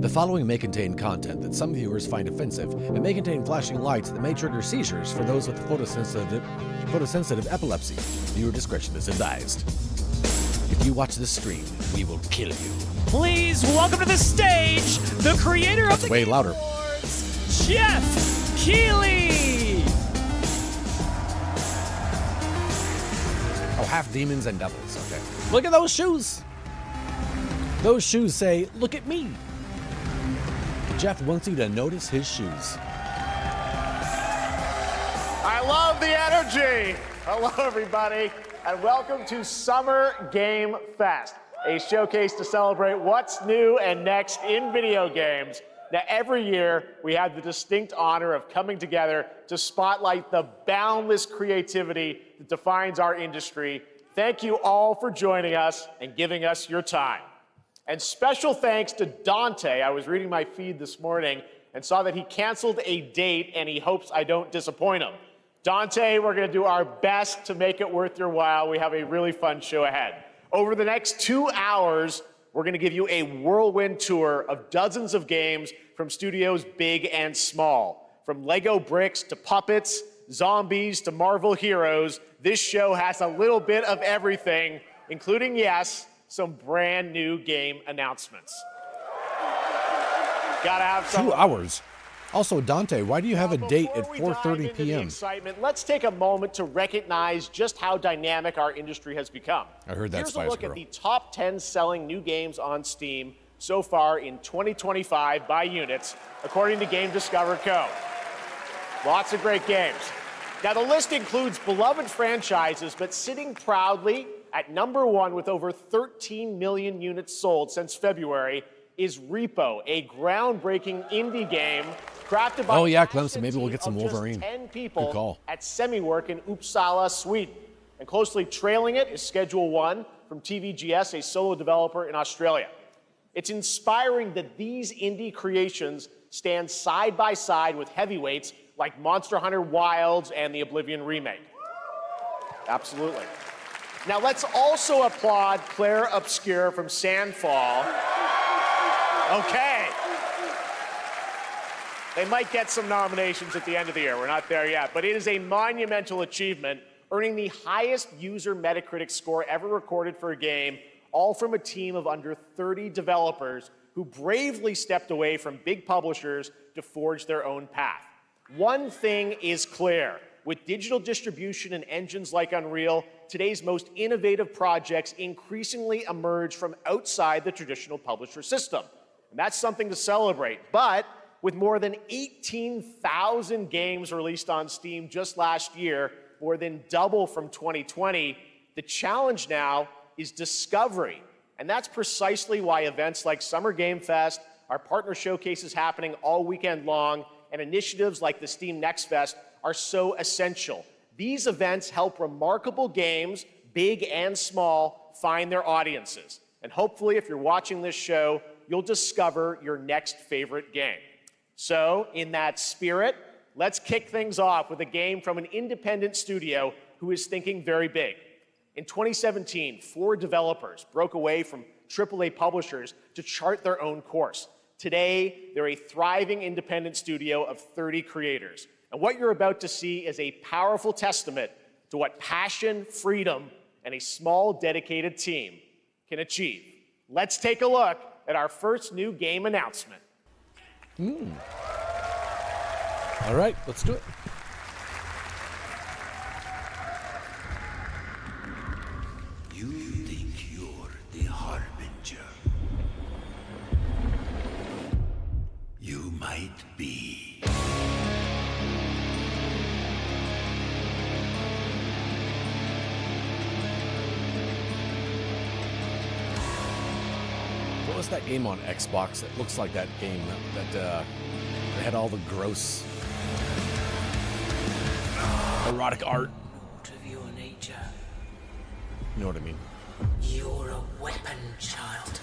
The following may contain content that some viewers find offensive and may contain flashing lights that may trigger seizures for those with photosensitive epilepsy. Viewer discretion is advised. If you watch this stream, we will kill you. Please welcome to the stage the creator of the Way Game louder. Awards, Jeff Keighley. Oh, half demons and devils. Okay. Look at those shoes. Those shoes say, "Look at me." Jeff wants you to notice his shoes. I love the energy. Hello, everybody, and welcome to Summer Game Fest, a showcase to celebrate what's new and next in video games. Now, every year, we have the distinct honor of coming together to spotlight the boundless creativity that defines our industry. Thank you all for joining us and giving us your time. And special thanks to Dante. I was reading my feed this morning and saw that he canceled a date and he hopes I don't disappoint him. Dante, we're gonna do our best to make it worth your while. We have a really fun show ahead. Over the next 2 hours, we're gonna give you a whirlwind tour of dozens of games from studios big and small. From Lego bricks to puppets, zombies to Marvel heroes, this show has a little bit of everything, including, yes, some brand new game announcements. Gotta have some. 2 hours. Also, Dante, why do you have a date at Before we dive 4:30 into the p.m.? excitement, let's take a moment to recognize just how dynamic our industry has become. I heard that, Here's Spice a look Girl. at the top 10 selling new games on Steam so far in 2025 by units, according to Game Discover Co. Lots of great games. Now, the list includes beloved franchises, but sitting proudly at number one with over 13 million units sold since February is Repo, a groundbreaking indie game crafted by Oh, yeah, a passionate Clemson. Maybe we'll get some team of just Wolverine. 10 people Good call. at Semiwork in Uppsala, Sweden. And closely trailing it is Schedule One from TVGS, a solo developer in Australia. It's inspiring that these indie creations stand side by side with heavyweights like Monster Hunter Wilds and the Oblivion remake. Absolutely. Now let's also applaud Claire Obscure from Sandfall. Okay. They might get some nominations at the end of the year. We're not there yet, but it is a monumental achievement, earning the highest user Metacritic score ever recorded for a game, all from a team of under 30 developers who bravely stepped away from big publishers to forge their own path. One thing is clear. With digital distribution and engines like Unreal, today's most innovative projects increasingly emerge from outside the traditional publisher system. And that's something to celebrate. But with more than 18,000 games released on Steam just last year, more than double from 2020, the challenge now is discovery. And that's precisely why events like Summer Game Fest, our partner showcases happening all weekend long, and initiatives like the Steam Next Fest are so essential. These events help remarkable games, big and small, find their audiences. And hopefully, if you're watching this show, you'll discover your next favorite game. So, in that spirit, let's kick things off with a game from an independent studio who is thinking very big. In 2017, 4 developers broke away from AAA publishers to chart their own course. Today, they're a thriving independent studio of 30 creators. And what you're about to see is a powerful testament to what passion, freedom, and a small, dedicated team can achieve. Let's take a look at our first new game announcement. All right, let's do it. You think you're the Harbinger. You might be. What was that game on Xbox that looks like that game that had all the gross erotic art? Out of your nature. You know what I mean? You're a weapon, child.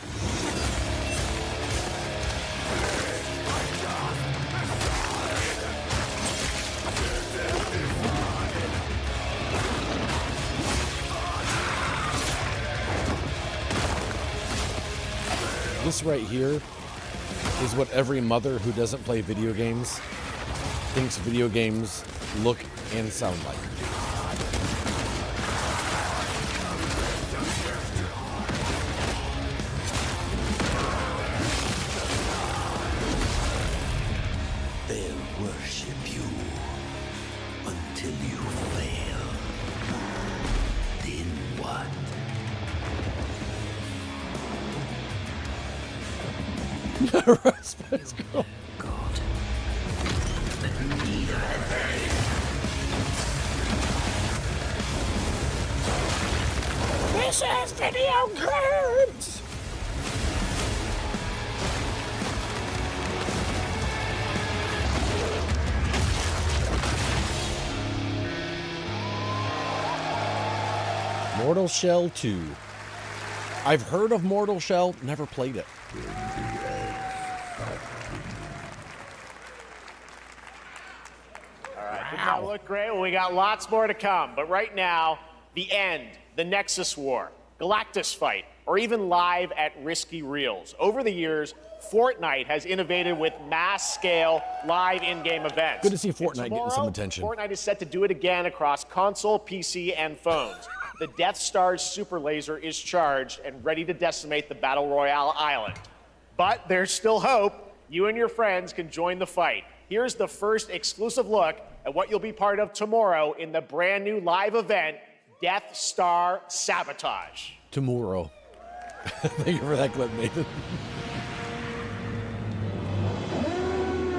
This right here is what every mother who doesn't play video games thinks video games look and sound like. They'll worship you until you fail. Then what? Spice Girl. God. But neither have they. This is video games! Mortal Shell 2. I've heard of Mortal Shell, never played it. Did that look great? Well, we got lots more to come. But right now, the end, the Nexus War, Galactus Fight, or even live at Risky Reels. Over the years, Fortnite has innovated with mass-scale live in-game events. Good to see And Fortnite getting some tomorrow, attention. Fortnite is set to do it again across console, PC, and phones. The Death Star's super laser is charged and ready to decimate the Battle Royale island. But there's still hope. You and your friends can join the fight. Here's the first exclusive look at what you'll be part of tomorrow in the brand new live event, Death Star Sabotage. Tomorrow. Thank you for that clip, Nathan.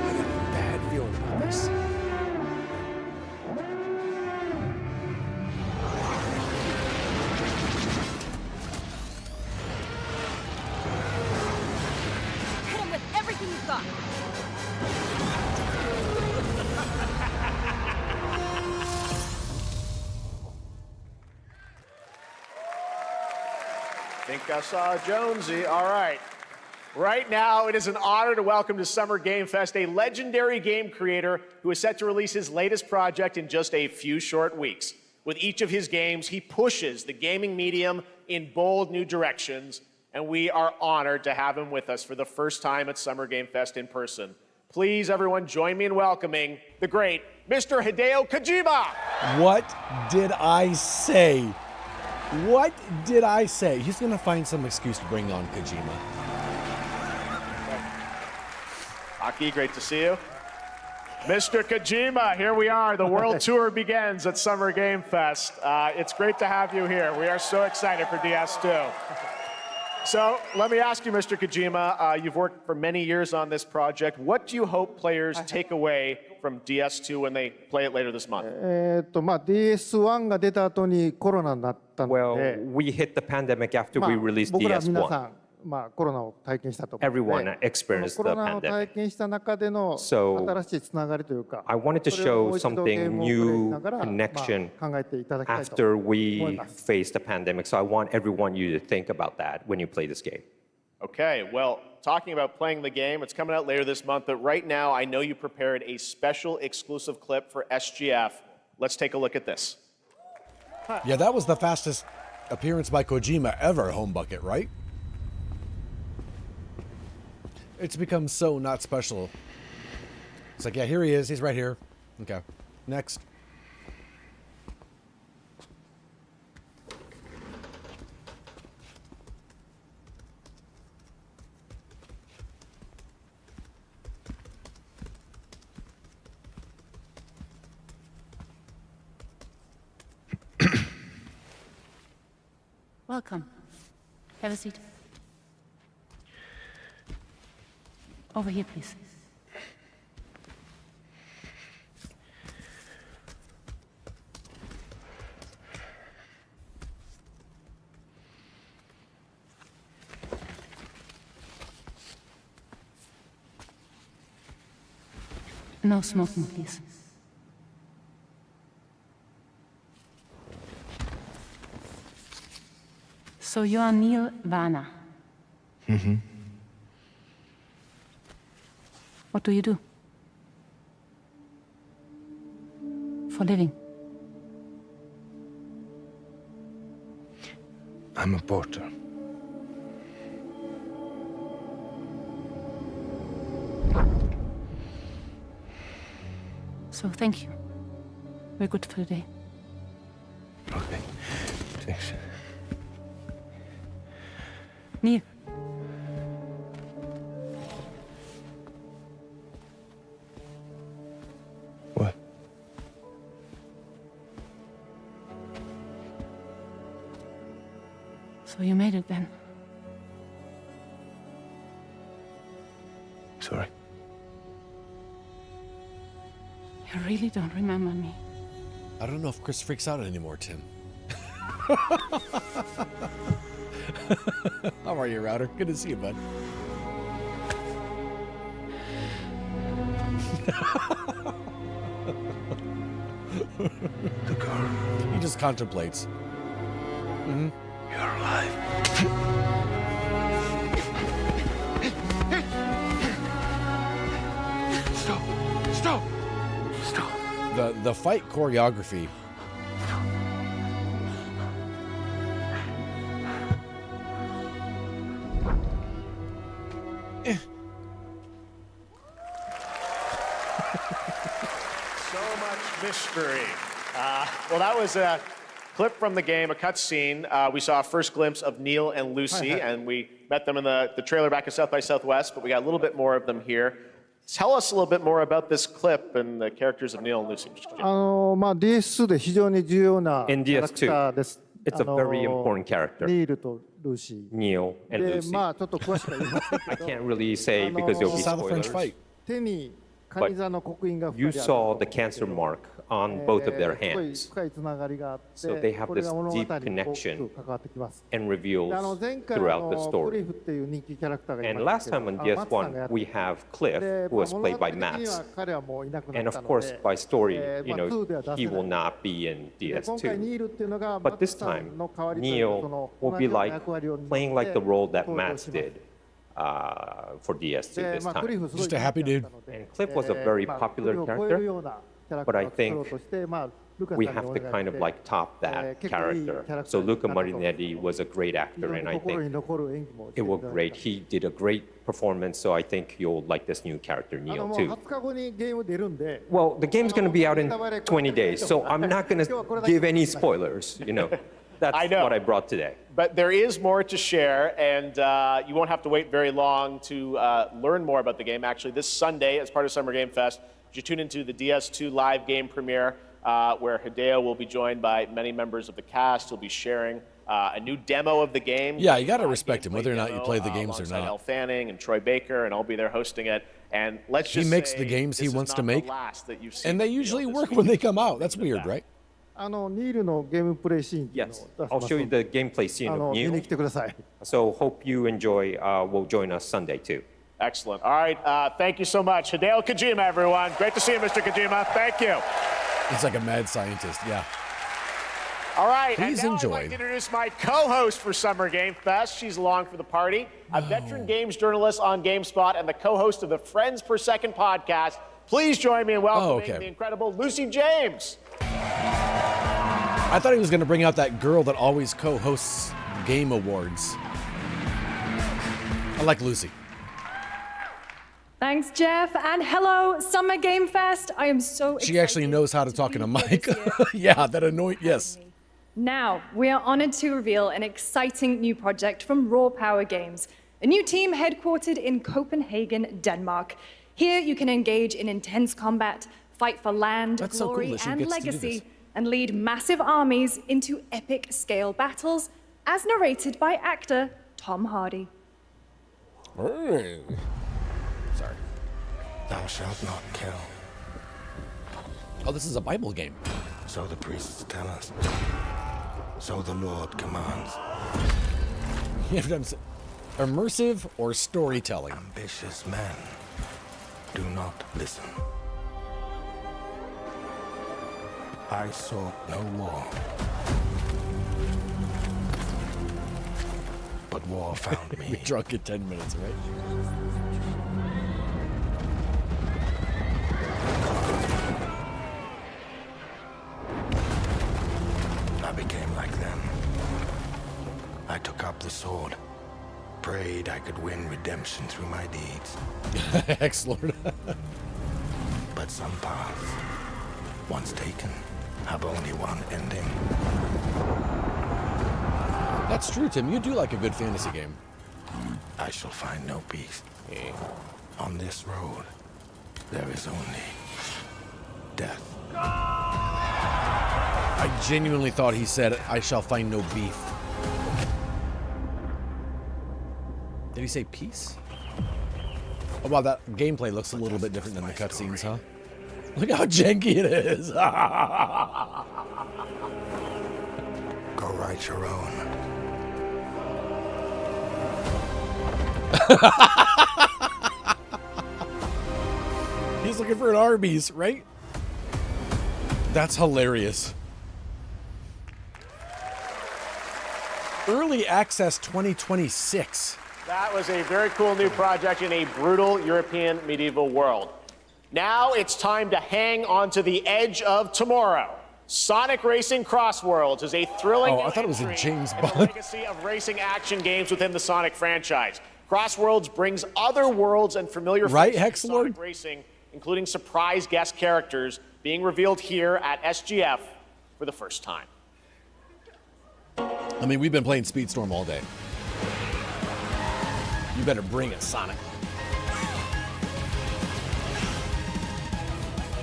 I got a bad feeling about this. Hit him with everything you've got. Think I saw Jonesy. All right. Right now, it is an honor to welcome to Summer Game Fest a legendary game creator who is set to release his latest project in just a few short weeks. With each of his games, he pushes the gaming medium in bold new directions, and we are honored to have him with us for the first time at Summer Game Fest in person. Please, everyone, join me in welcoming the great Mr. Hideo Kojima. What did I say? What did I say? He's gonna find some excuse to bring on Kojima. Aki, great to see you. Mr. Kojima, here we are. The world tour begins at Summer Game Fest. It's great to have you here. We are so excited for DS2. So let me ask you, Mr. Kojima, you've worked for many years on this project. What do you hope players take away from DS2 when they play it later this month? DS1 が出た後にコロナになったの Well, で、 we hit the pandemic after まあ we released 僕ら皆 DS1. さん、コロナを体験したと思うので、 Everyone experienced そのコロ the ナを体 pandemic. 験した中での So, 新しいつながりというか、 I wanted to それをも show う一度ゲー something ムをプレイし new ながら、 connection 考えていただきたいと after 思い we ます faced the pandemic. So I want everyone you to think about that when you play this game. Okay, well, talking about playing the game, it's coming out later this month, but right now I know you prepared a special exclusive clip for SGF. Let's take a look at this. Yeah, that was the fastest appearance by Kojima ever, Home Bucket, right? It's become so not special. It's like, yeah, here he is. He's right here. Okay, next. Welcome. Have a seat. Over here, please. No smoking, please. So you are Neil Varner. What do you do? For a living? I'm a porter. So thank you. We're good for the day. Okay. Thanks. Neil. What? So you made it then. Sorry. You really don't remember me. I don't know if Chris freaks out anymore, Tim. How are you, Router? Good to see you, bud. The girl. He just contemplates. You're alive. Stop! Stop! Stop! The fight choreography. So much mystery. Well, that was a clip from the game, a cutscene. We saw a first glimpse of Neil and Lucy, and we met them in the trailer back at South by Southwest, but we got a little bit more of them here. Tell us a little bit more about this clip and the characters of Neil and Lucy. DS2 で非常に重要なキ In ャラクター DS2, です。 it's a very important character, ニールとルーシ Neil ー。 and で、 Lucy. まあちょっと詳しくは言いません I けど、 can't really say because there'll be Just how the French spoilers. fight. 手にカニ座の刻印が You 2人ある saw the cancer mark on both of their すごい hands 深いつながりがあって、 So they have これが this 物語に deep 大き connection く関わってきます。 and で reveals 前回 throughout the クリ story. フっていう人気キャラクターがい And ま last したけ time ど、 on マッツさんが DS1, やって we have Cliff, で who was 物 played 語 by 的には Mats. 彼はもういなくな And った of の course, で、 by story, ま you あ know, 2では出 he せ will ない。 not be in で今回 DS2. ニールっていうのが But マッツ this さん time, の代わりというか、そ Neil の will 同 be じような like 役割を担って playing like the role that 登場 Mats します did for DS2 で this まあクリ time. フすごい Just a happy 人気だったので And Cliff was a very まあ popular クリフを超える character, ようなキャラク but タ I ーを作ろう think として、まあルカさん we にお have 願 to い kind し of て like top that 結構いいキャ character. ラクター So に Luca なったと Marinetti was a great 非 actor, 常に and I 心に think 残る演技もして it いた was だい great. て He did a great performance, so I think you'll like this new character, も Neil, う too. 20日後にゲーム出るんで Well, the game's going to be out in 20 days, so I'm not going to give any spoilers, you know. That's I know. what I brought today. But there is more to share, and you won't have to wait very long to learn more about the game. Actually, this Sunday, as part of Summer Game Fest, you tune into the DS2 live game premiere, where Hideo will be joined by many members of the cast. He'll be sharing a new demo of the game. Yeah, you gotta respect him, Gameplay whether or not you demo, play the games or alongside not. Elle Fanning and Troy Baker, and I'll be there hosting it. And let's He just makes say the games he this is wants to not the make, last that you've seen And they from Hideo usually this work week. when they come out. That's weird, right? ニールのゲームプレイシーンっていうのを Yes, 出し I'll ます show you ので the gameplay scene 見 of に Neil. 来てください。 So hope you enjoy. Will join us Sunday too. Excellent. All right. Thank you so much. Hideo Kojima, everyone. Great to see you, Mr. Kojima. Thank you. He's like a mad scientist, yeah. All right. Please and now enjoy. I'd like to introduce my co-host for Summer Game Fest. She's along for the party, a veteran games journalist on GameSpot and the co-host of the Friends Per Second podcast. Please join me in welcoming okay. the incredible Lucy James. I thought he was going to bring out that girl that always co-hosts game awards. I like Lucy. Thanks, Jeff, and hello, Summer Game Fest. I am so excited. She actually knows how to talk in a mic. Yeah, that annoying. Yes. Now, we are honored to reveal an exciting new project from Raw Power Games, a new team headquartered in Copenhagen, Denmark. Here, you can engage in intense combat, fight for land, That's so cool glory, that she and gets to do legacy, this. and lead massive armies into epic scale battles, as narrated by actor Tom Hardy. Sorry. Thou shalt not kill. Oh, this is a Bible game. So the priests tell us. So the Lord commands. You have to understand, immersive or storytelling. Ambitious men, do not listen. I sought no war. But war found Be me. drunk in 10 minutes, right? I became like them. I took up the sword. Prayed I could win redemption through my deeds. Ex-Lord. But some paths once taken, have only one ending. That's true, Tim. You do like a good fantasy game. I shall find no peace. On this road, there is only death. I genuinely thought he said, I shall find no beef. Did he say peace? Oh, wow, that gameplay looks a little bit different than the cutscenes, huh? Look how janky it is. Go write your own. He's looking for an Arby's, right? That's hilarious. Early Access 2026. That was a very cool new project in a brutal European medieval world. Now it's time to hang on to the edge of tomorrow. Sonic Racing Crossworlds is a thrilling Oh, I thought it was a entry James in Bond. the legacy of racing action games within the Sonic franchise. Crossworlds brings other worlds and familiar Right, features to Hexlord? Sonic Racing, including surprise guest characters being revealed here at SGF for the first time. I mean, we've been playing Speedstorm all day. You better bring it, Sonic.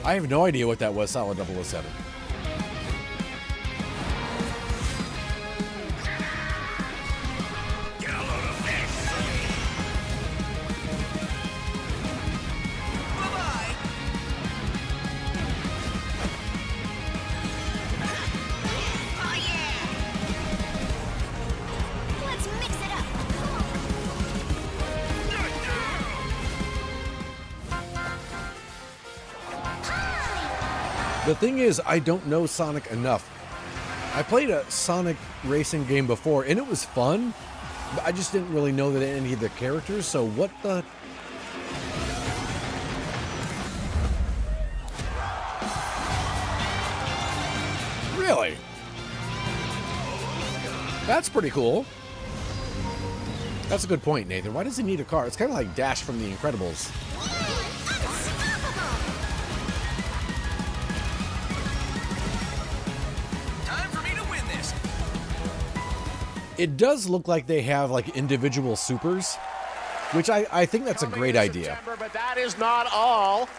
I have no idea what that was, Solid 007. Let's mix it up. The thing is, I don't know Sonic enough. I played a Sonic racing game before, and it was fun, but I just didn't really know that any of the characters, so what the... Really? That's pretty cool. That's a good point, Nathan. Why does he need a car? It's kind of like Dash from The Incredibles. Time for me to win this. It does look like they have like individual supers, which I think that's a great idea. September, but that is not all.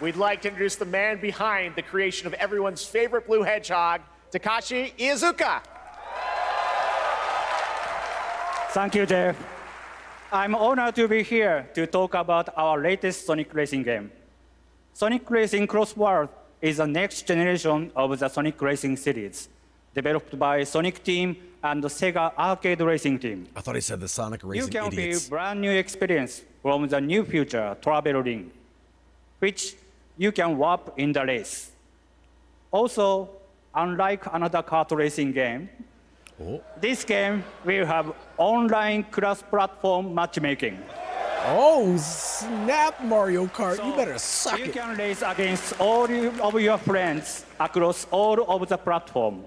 We'd like to introduce the man behind the creation of everyone's favorite blue hedgehog, Takashi Iizuka. Thank you, Jeff. I'm honored to be here to talk about our latest Sonic Racing game. Sonic Racing Crossworld is the next generation of the Sonic Racing series, developed by Sonic Team and the Sega Arcade Racing Team. I thought he said the Sonic Racing You can idiots. feel brand new experience from the new future Travel Ring, which you can warp in the race. Also, unlike another kart racing game, this game will have online cross-platform matchmaking. Oh, snap, Mario Kart. So you better suck you it. can race against all of your friends across all of the platform.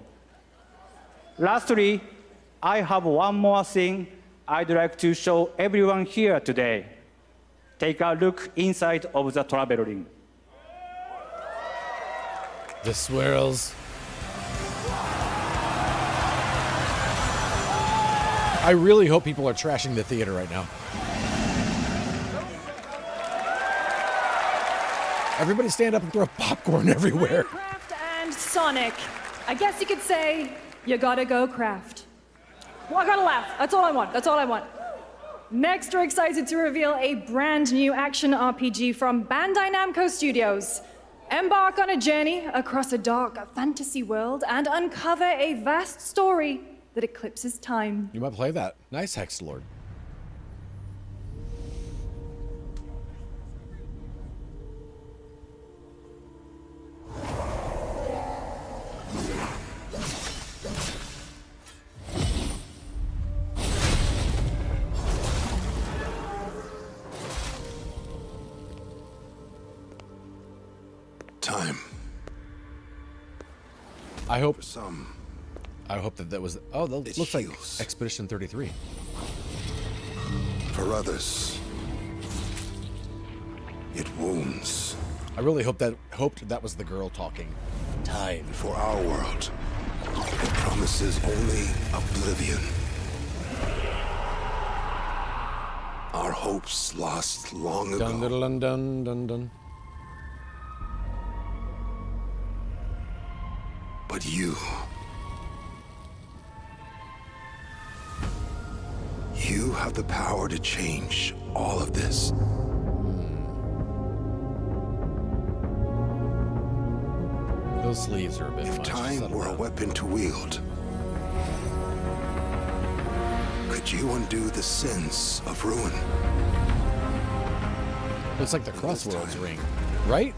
Lastly, I have one more thing I'd like to show everyone here today. Take a look inside of the Travel Ring. The swirls. I really hope people are trashing the theater right now. Everybody stand up and throw popcorn everywhere. Minecraft and Sonic. I guess you could say you gotta go craft. Well, I gotta laugh. That's all I want. That's all I want. Next, we're excited to reveal a brand new action RPG from Bandai Namco Studios. Embark on a journey across a dark fantasy world and uncover a vast story that eclipses time. You might play that. Nice, Hex Lord. Time. I hope Some. I hope that was. Oh, that It looks like heals. Expedition 33. For others, it wounds. I really hoped that was the girl talking. Time. For our world, it promises only oblivion. Our hopes lost long ago. Dun dun dun dun dun. But you have the power to change all of this. Those sleeves are a bit If much. time were a weapon to wield, could you undo the sins of ruin? Looks like the Crossworlds ring, right?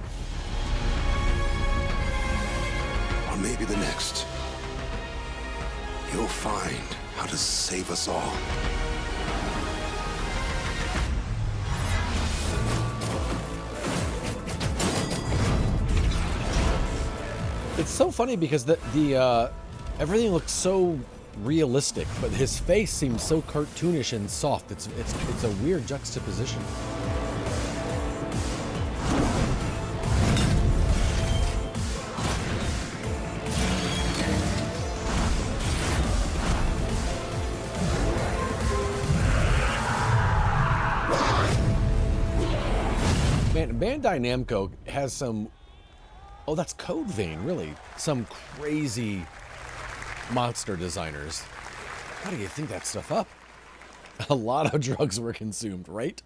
Or maybe the next. You'll find how to save us all. It's so funny because the everything looks so realistic, but his face seems so cartoonish and soft. It's a weird juxtaposition. Man, Bandai Namco has some. Oh, that's Code Vein, really. Some crazy monster designers. How do you think that stuff up? A lot of drugs were consumed, right?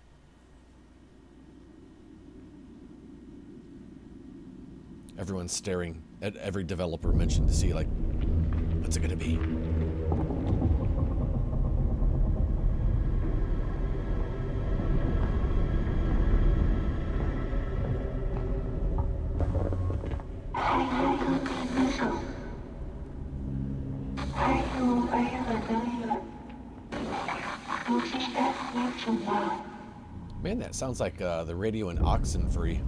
Everyone's staring at every developer mentioned to see, like, what's it gonna be? Man, that sounds like the radio in Oxenfree.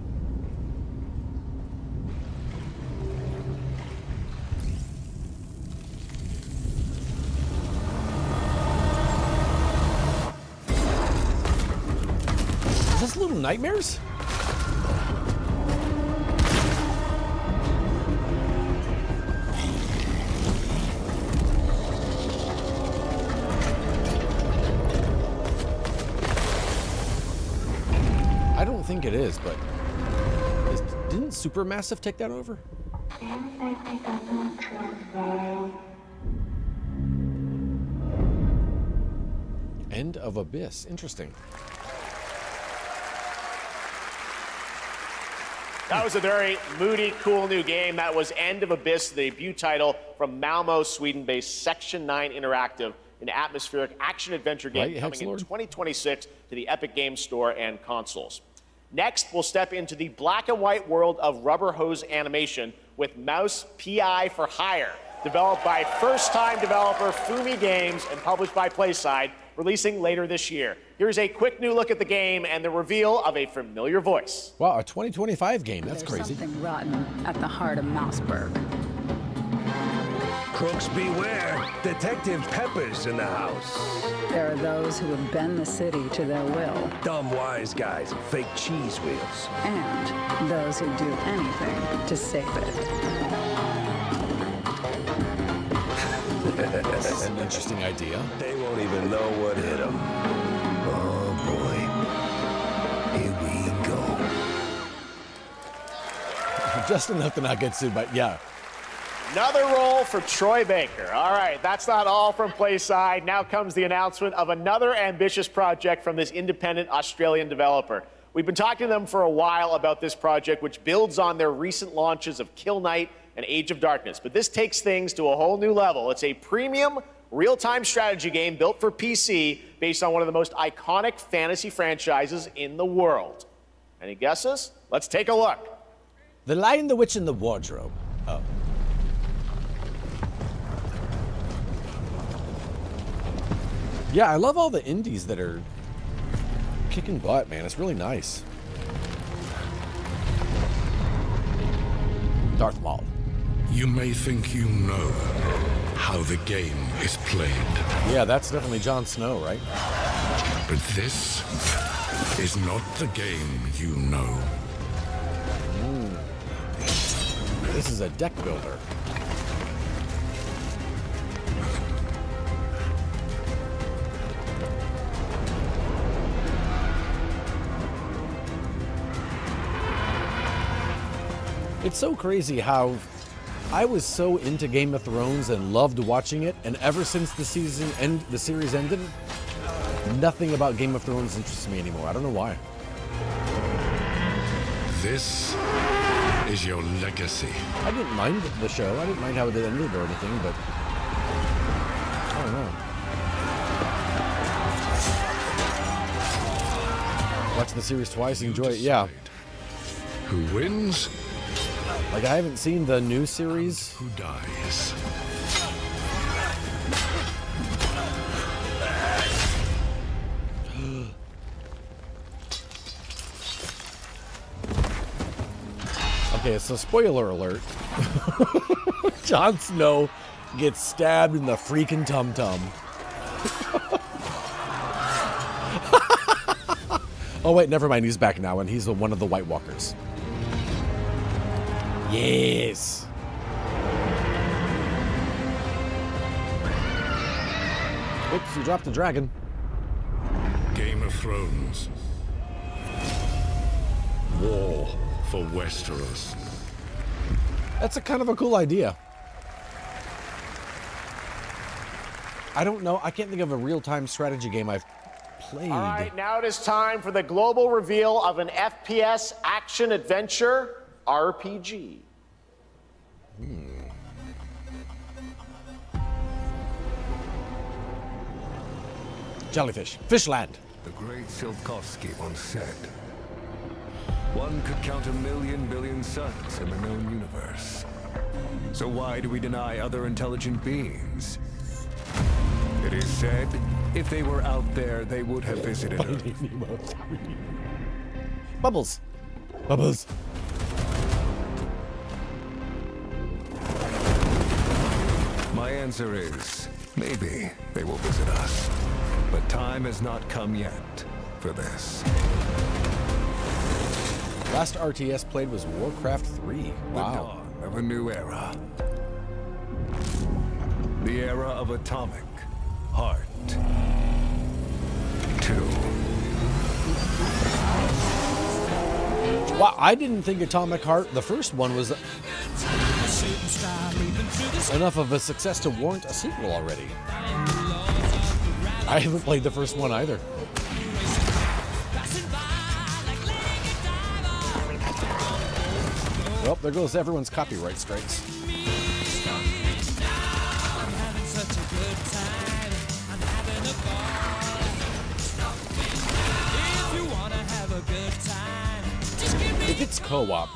Is this Little Nightmares? I don't think it is, but didn't Supermassive take that over? End of Abyss. Interesting. That was a very moody, cool new game. That was End of Abyss, the debut title from Malmo, Sweden-based Section 9 Interactive, an atmospheric action-adventure game Right, coming in Hexlord? 2026 to the Epic Games Store and consoles. Next, we'll step into the black and white world of rubber hose animation with Mouse PI for Hire, developed by first-time developer Fumi Games and published by PlaySide, releasing later this year. Here's a quick new look at the game and the reveal of a familiar voice. Wow, a 2025 game. That's There's crazy. something rotten at the heart of Mouseburg. Crooks beware. Detective Pepper's in the house. There are those who would bend the city to their will, Dumb wise guys and fake cheese wheels. and those who do anything to save it. That's an interesting idea. They won't even know what hit them. Oh boy. Here we go. Just enough to not get sued, but yeah. Another role for Troy Baker. All right, that's not all from PlaySide. Now comes the announcement of another ambitious project from this independent Australian developer. We've been talking to them for a while about this project, which builds on their recent launches of Kill Knight and Age of Darkness. But this takes things to a whole new level. It's a premium, real-time strategy game built for PC based on one of the most iconic fantasy franchises in the world. Any guesses? Let's take a look. The Lion, the Witch, and the Wardrobe. Oh. Yeah, I love all the indies that are kicking butt, man. It's really nice. Darth Maul. You may think you know how the game is played, Yeah, that's definitely Jon Snow, right? but this is not the game you know. This is a deck builder. It's so crazy how I was so into Game of Thrones and loved watching it, and ever since the series ended, nothing about Game of Thrones interests me anymore. I don't know why. This is your legacy. I didn't mind the show. I didn't mind how it ended or anything, but I don't know. Watch the series twice, enjoy it. Yeah. Who wins? Like, I haven't seen the new series. Who dies? Okay, so spoiler alert. Jon Snow gets stabbed in the freaking tum-tum. Oh wait, never mind. He's back now, and he's one of the White Walkers. Yes. Oops, you dropped the dragon. Game of Thrones. War for Westeros. That's a kind of a cool idea. I don't know. I can't think of a real-time strategy game I've played. All right, now it is time for the global reveal of an FPS action-adventure RPG. Jellyfish. Fishland. The great Silkovsky once said, one could count 1,000,000 billion suns in the known universe. So why do we deny other intelligent beings? It is said, if they were out there, they would have visited Earth. Bubbles. Bubbles. My answer is, maybe they will visit us. But time has not come yet for this. Last RTS played was Warcraft 3. The Wow. dawn of a new era. The era of Atomic Heart 2. Wow, I didn't think Atomic Heart, the first one, was enough of a success to warrant a sequel already. I haven't played the first one either. Well, there goes everyone's copyright strikes. If it's co-op.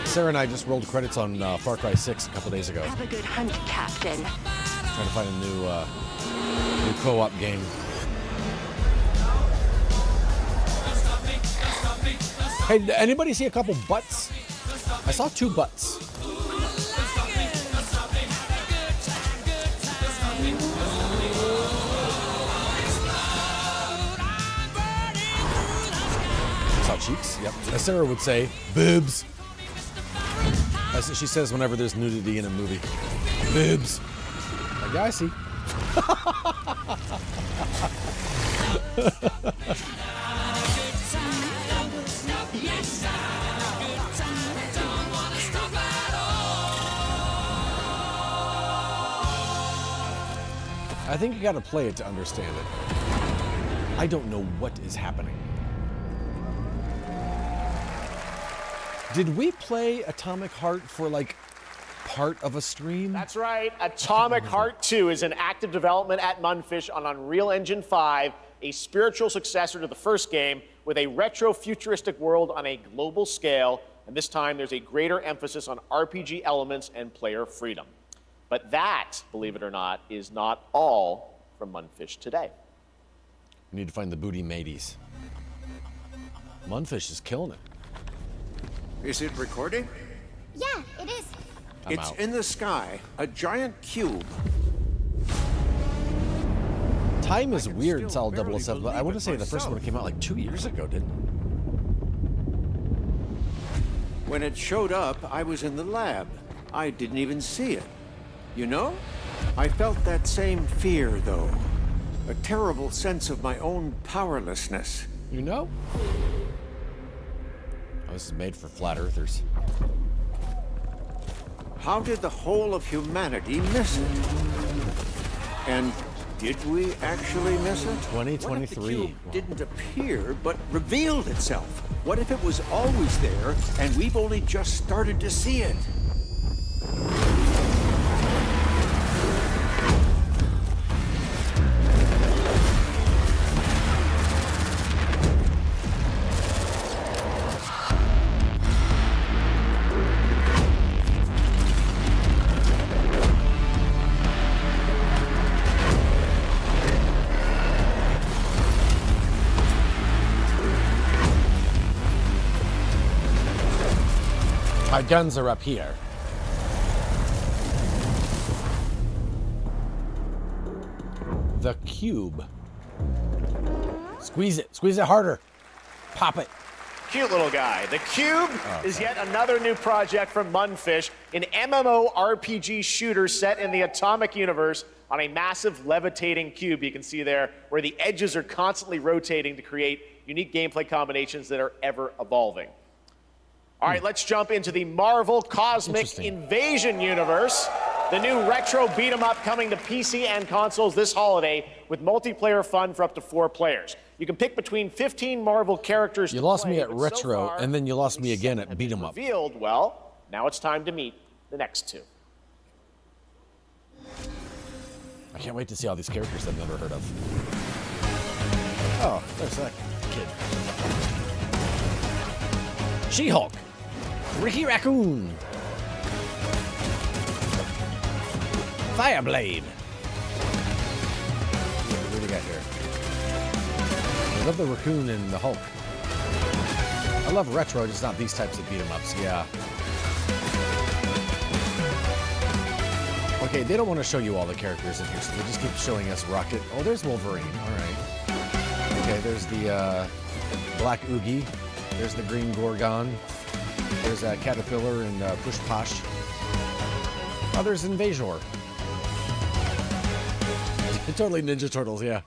Sarah and I just rolled credits on Far Cry 6 a couple days ago. Have a good hunt, Captain. Trying to find a new co-op game. Hey, did anybody see a couple butts? I saw 2 butts. Saw cheeks. Yep. As Sarah would say, boobs. As she says whenever there's nudity in a movie. Boobs. Like, yeah, I see. I think you gotta play it to understand it. I don't know what is happening. Did we play Atomic Heart for like part of a stream? That's right. Atomic Heart 2 is in active development at Munfish on Unreal Engine 5, a spiritual successor to the first game with a retro-futuristic world on a global scale, and this time there's a greater emphasis on RPG elements and player freedom. But that, believe it or not, is not all from Munfish today. We need to find the booty mateys. Munfish is killing it. Is it recording? Yeah, it is. I'm It's out. in the sky, a giant cube. Time is weird in still Solid barely 007, but I believe want to it say the first one myself. came out like 2 years ago, didn't it? When it showed up, I was in the lab. I didn't even see it. You know? I felt that same fear, though. A terrible sense of my own powerlessness. You know? Oh, this is made for flat earthers. How did the whole of humanity miss it? And did we actually miss it? 2023. What if the cube didn't appear, but revealed itself? What if it was always there, and we've only just started to see it? My guns are up here. The cube. Squeeze it harder. Pop it. Cute little guy. The Cube is yet another new project from Mundfish, an MMORPG shooter set in the Atomic Universe on a massive levitating cube. You can see there where the edges are constantly rotating to create unique gameplay combinations that are ever evolving. All right, let's jump into the Marvel Cosmic Invasion universe. The new retro beat 'em up coming to PC and consoles this holiday with multiplayer fun for up to 4 players. You can pick between 15 Marvel characters. You lost me at retro, and then you lost me again at beat 'em up. Revealed. Well, now it's time to meet the next 2. I can't wait to see all these characters I've never heard of. Oh, there's that kid. She-Hulk. Ricky Raccoon. Fireblade. What do we got here? I love the Raccoon and the Hulk. I love retro, just not these types of beat-em-ups, yeah. Okay, they don't want to show you all the characters in here, so they just keep showing us Rocket. Oh, there's Wolverine, all right. Okay, there's the Black Oogie. There's the Green Gorgon. There's Caterpillar and Push Posh. Oh, there's Invasor. Totally Ninja Turtles, yeah.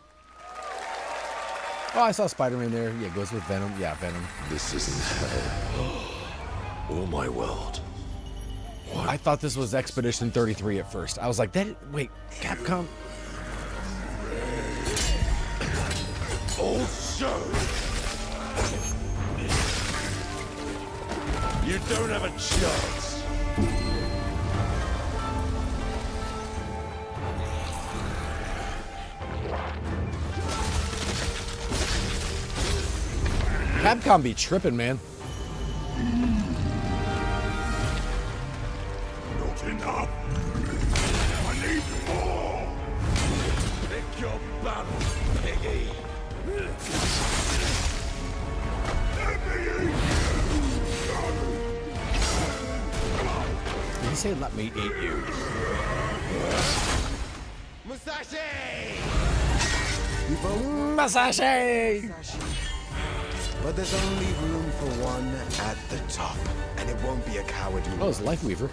Oh, I saw Spider-Man there. Yeah, it goes with Venom. Yeah, Venom. This isn't hell. Oh, my world. What? I thought this was Expedition 33 at first. I was like, wait, Capcom? Also, you don't have a chance. Capcom be tripping, man. Not enough. I need more. Pick your battle, piggy. Did he say let me eat you? Musashi! Masashi! But there's only room for one at the top, and it won't be a coward who... Oh, it's Life Weaver.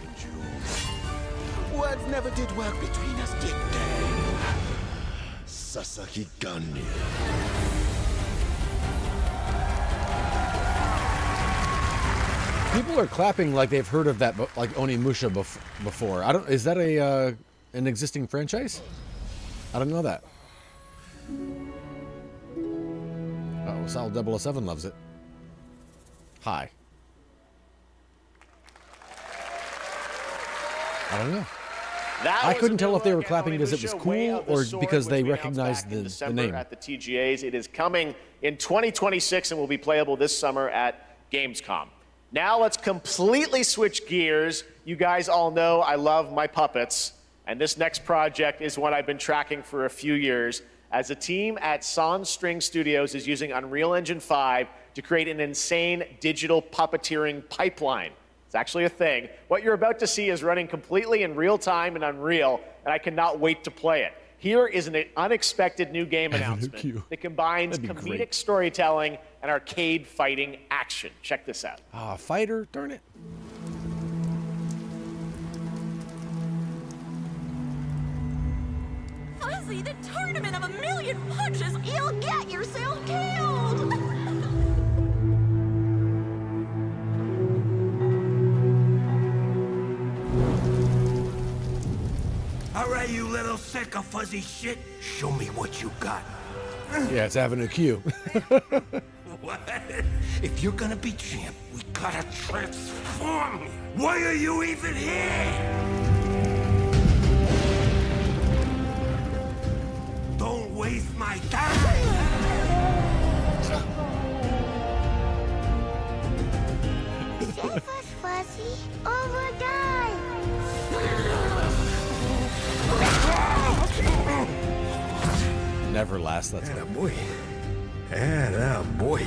Words never did work between us, did they? Sasaki Ganyu. People are clapping like they've heard of that, like Onimusha before. I don't. Is that an existing franchise? I don't know that. Oh, Sal 007 loves it. Hi. I don't know. I couldn't tell if they were clapping because it was cool or because they recognized the name. At the TGAs, it is coming in 2026 and will be playable this summer at Gamescom. Now let's completely switch gears. You guys all know I love my puppets, and this next project is one I've been tracking for a few years, as a team at Sans String Studios is using Unreal Engine 5 to create an insane digital puppeteering pipeline. It's actually a thing. What you're about to see is running completely in real time in Unreal, and I cannot wait to play it. Here is an unexpected new game announcement that combines comedic storytelling and arcade fighting action. Check this out. Ah, fighter, darn it. Fuzzy, the tournament of a million punches, you'll get yourself killed! All right, you little sick of fuzzy shit. Show me what you got. Yeah, it's Avenue Q. What? If you're gonna be champ, we gotta transform you. Why are you even here? Don't waste my time. Save us, Fuzzy, or we'll die. Never last, that's a boy. Yeah, boy.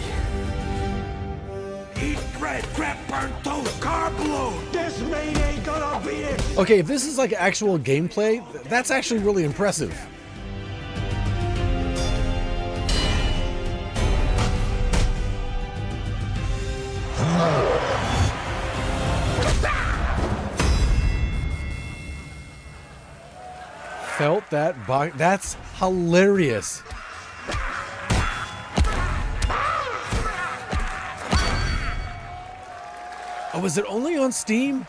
Eat bread, crap, burnt toast, carb load. This mate ain't gonna beat it. Okay, if this is like actual gameplay, that's actually really impressive. Felt that bite. That's hilarious. Oh, is it only on Steam?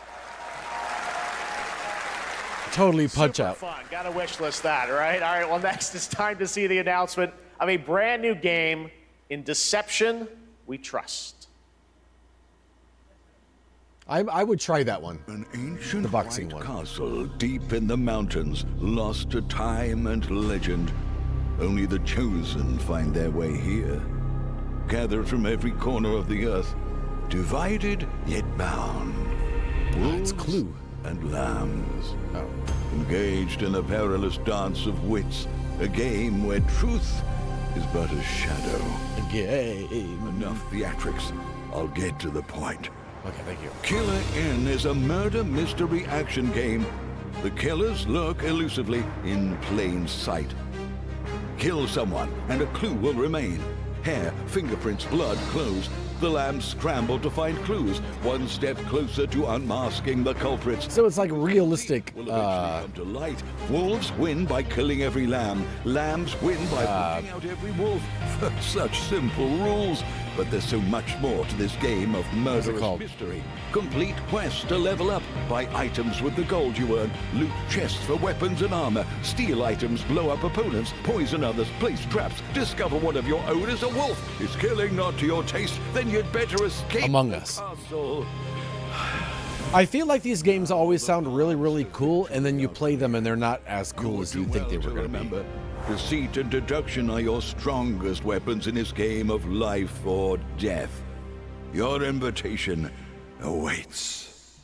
Totally punch Super out. Fun. Gotta wish list that, right? All right, well, next it's time to see the announcement of a brand new game in Deception We Trust. I would try that one. An ancient the boxing white one. castle deep in the mountains, lost to time and legend. Only the chosen find their way here. Gathered from every corner of the earth, divided yet bound. Wolves Clue. and lambs. Oh. Engaged in a perilous dance of wits, a game where truth is but a shadow. A game. Enough theatrics. I'll get to the point. Okay, thank you. Killer Inn is a murder mystery action game. The killers lurk elusively in plain sight. Kill someone and a clue will remain. Hair, fingerprints, blood, clothes. The lambs scramble to find clues, one step closer to unmasking the culprits. So it's like realistic. Will eventually come to light. Wolves win by killing every lamb. Lambs win by putting out every wolf. Such simple rules. But there's so much more to this game of murderous mystery. Complete quests to level up. Buy items with the gold you earn. Loot chests for weapons and armor. Steal items, blow up opponents, poison others, place traps. Discover one of your own is a wolf. Is killing not to your taste? Then you'd better escape Among the Us. castle. I feel like these games always sound really, really cool, and then you play them and they're not as cool as you think they were going to be. Deceit and deduction are your strongest weapons in this game of life or death. Your invitation awaits.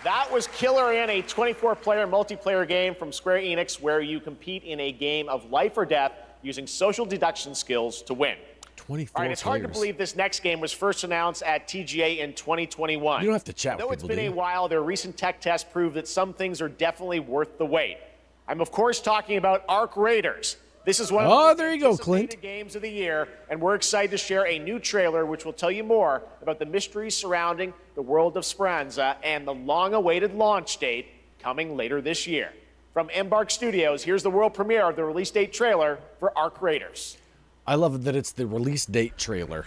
That was Killer Inn, a 24-player multiplayer game from Square Enix where you compete in a game of life or death using social deduction skills to win. 24 All right, it's hard to players. believe this next game was first announced at TGA in 2021. You don't have to chat Though with it's people, been do a you? while, their recent tech tests prove that some things are definitely worth the wait. I'm, of course, talking about Arc Raiders. This is one of the there you go, Clint. games of the year, and we're excited to share a new trailer which will tell you more about the mysteries surrounding the world of Speranza and the long-awaited launch date coming later this year. From Embark Studios, here's the world premiere of the release date trailer for Arc Raiders. I love that it's the release date trailer.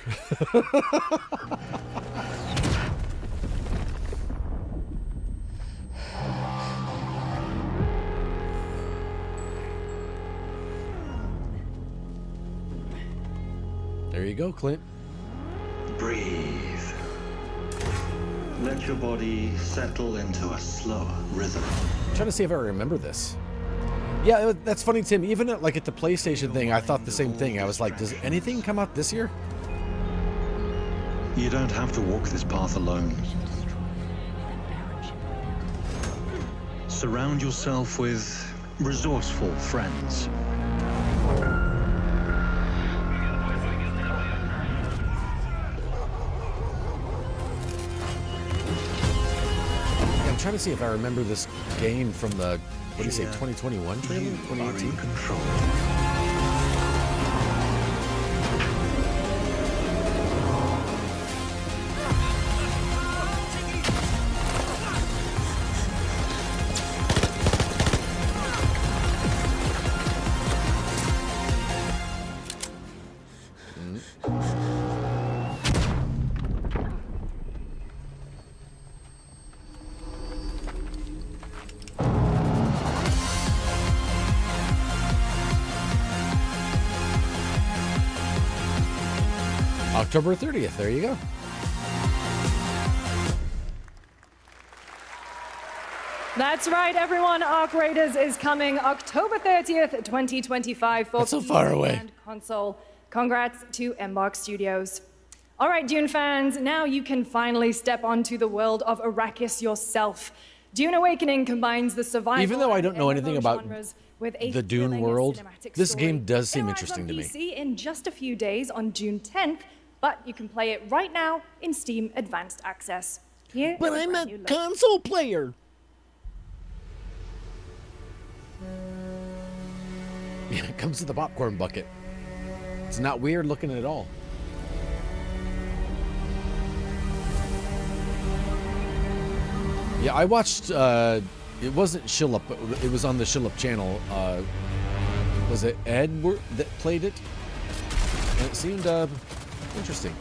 There you go, Clint. Breathe. Let your body settle into a slower rhythm. I'm trying to see if I remember this. Yeah, that's funny, Tim. Even at, like at the PlayStation thing, I thought the same thing. I was like, does anything come out this year? You don't have to walk this path alone. Surround yourself with resourceful friends. I'm trying to see if I remember this game from the, what do you say, 2021 trailer? 2018? Control. October 30th. There you go. That's right, everyone. Arc Raiders is coming October 30th, 2025 for That's so far away. and console. Congrats to Embark Studios. All right, Dune fans, now you can finally step onto the world of Arrakis yourself. Dune Awakening combines the survival Even though I don't know and anything MMO about genres with a the Dune thrilling world, cinematic this story. game does seem It arrives interesting on to me. PC in just a few days on June 10th, but you can play it right now in Steam Advanced Access. Here But is I'm brand a new look. console player. Yeah, it comes with the popcorn bucket. It's not weird looking at all. Yeah, I watched, it wasn't Shillup, but it was on the Shillup channel. Was it Ed that played it? And it seemed interesting.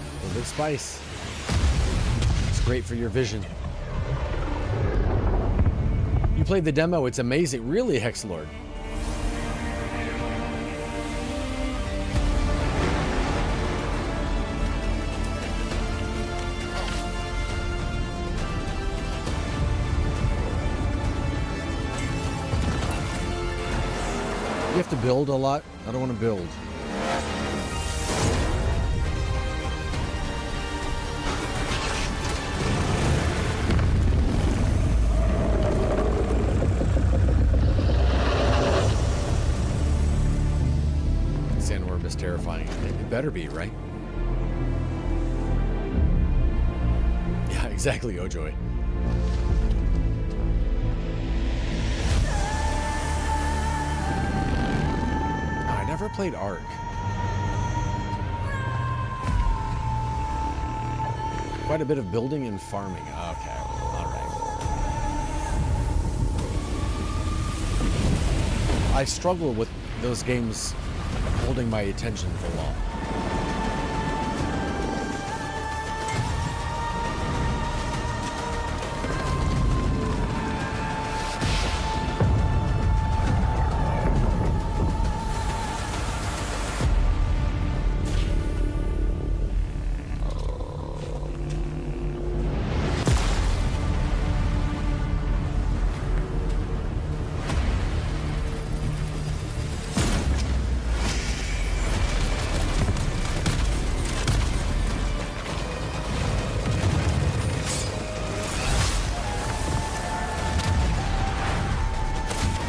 A little bit of spice. It's great for your vision. You played the demo, it's amazing. Really, Hexlord. You have to build a lot? I don't want to build. Sandworm is terrifying. It better be, right? Yeah, exactly, Ojoy. I never played Ark. Quite a bit of building and farming. Okay, all right. I struggle with those games holding my attention for long.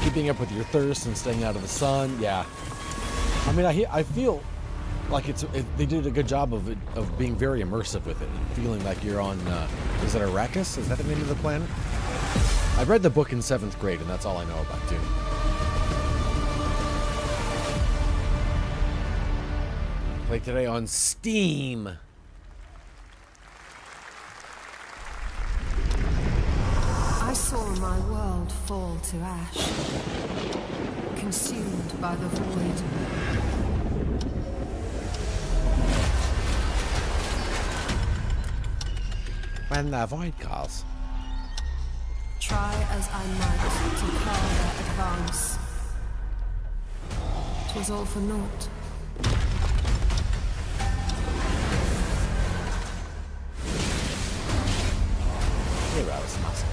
Keeping up with your thirst and staying out of the sun, yeah. I mean, I feel like they did a good job of being very immersive with it, and feeling like you're on. Is it Arrakis? Is that the name of the planet? I read the book in 7th grade, and that's all I know about Dune. Play today on Steam. I saw my world fall to ash, consumed by the void. When the void calls. Try as I might to quell their advance. 'Twas all for naught.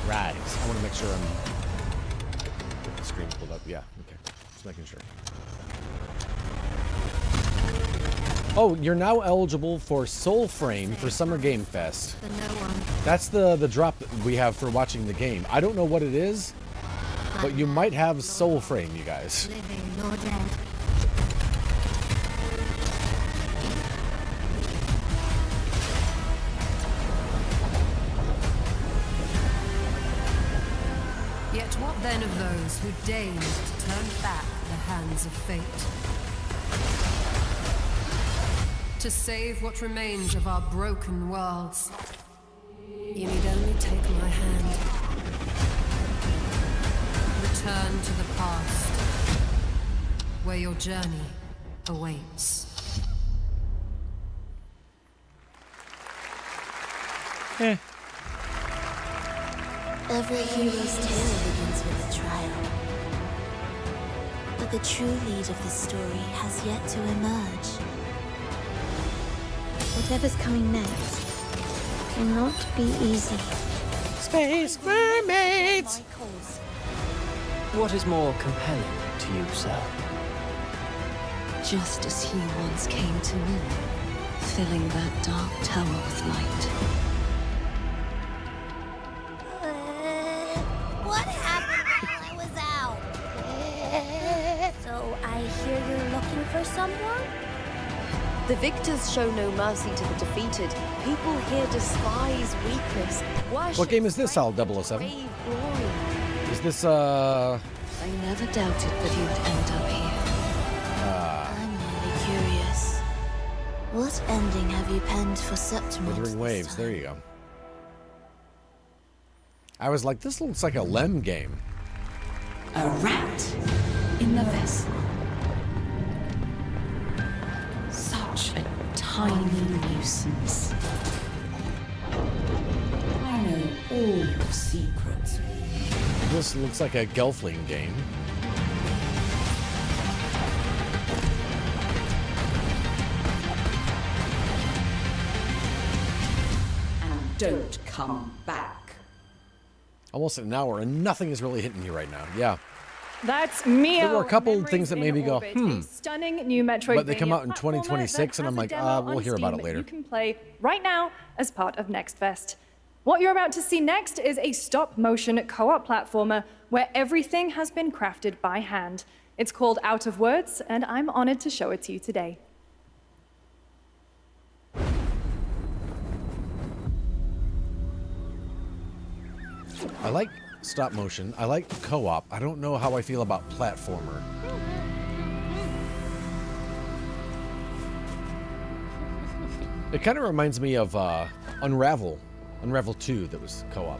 Rise. I want to make sure I'm the screen pulled up. Yeah, okay. Just making sure. Oh, you're now eligible for Soulframe for Summer Game Fest. That's the drop that we have for watching the game. I don't know what it is, but you might have Soulframe, you guys. Living nor dead. But what then of those who deigned to turn back the hands of fate? To save what remains of our broken worlds, you need only take my hand. Return to the past, where your journey awaits. Every hero's tale begins with a trial. But the true lead of the story has yet to emerge. Whatever's coming next will not be easy. Space mermaids! What is more compelling to you, sir? Just as he once came to me, filling that dark tower with light. What happened while I was out? So I hear you're looking for someone? The victors show no mercy to the defeated. People here despise weakness. What game is this, Al 007? Is this, I never doubted that you would end up here. I'm really curious. What ending have you penned for Septimus? Withering Waves, there you go. I was like, this looks like a Lem game. A rat in the vessel. Such a tiny nuisance. I know all your secrets. This looks like a Gelfling game. And don't come back. Almost an hour, and nothing is really hitting you right now. Yeah. That's Mio. There were a couple Memories things that made me in go, Orbit, a stunning new Metroidvania But they come out in platformer 2026, and that I'm has a like, demo we'll on hear about Steam it that later. You can play right now as part of Next Fest. What you're about to see next is a stop-motion co-op platformer where everything has been crafted by hand. It's called Out of Words, and I'm honored to show it to you today. I like stop motion. I like co-op. I don't know how I feel about platformer. It kind of reminds me of Unravel 2 that was co-op.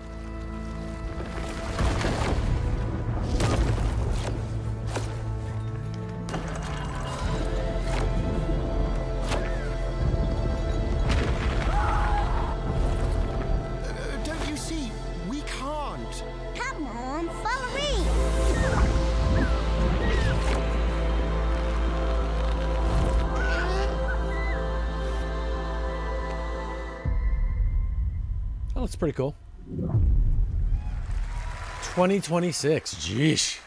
Don't you see? We can't. Come on, follow me. Oh, it's pretty cool. 2026, jeesh.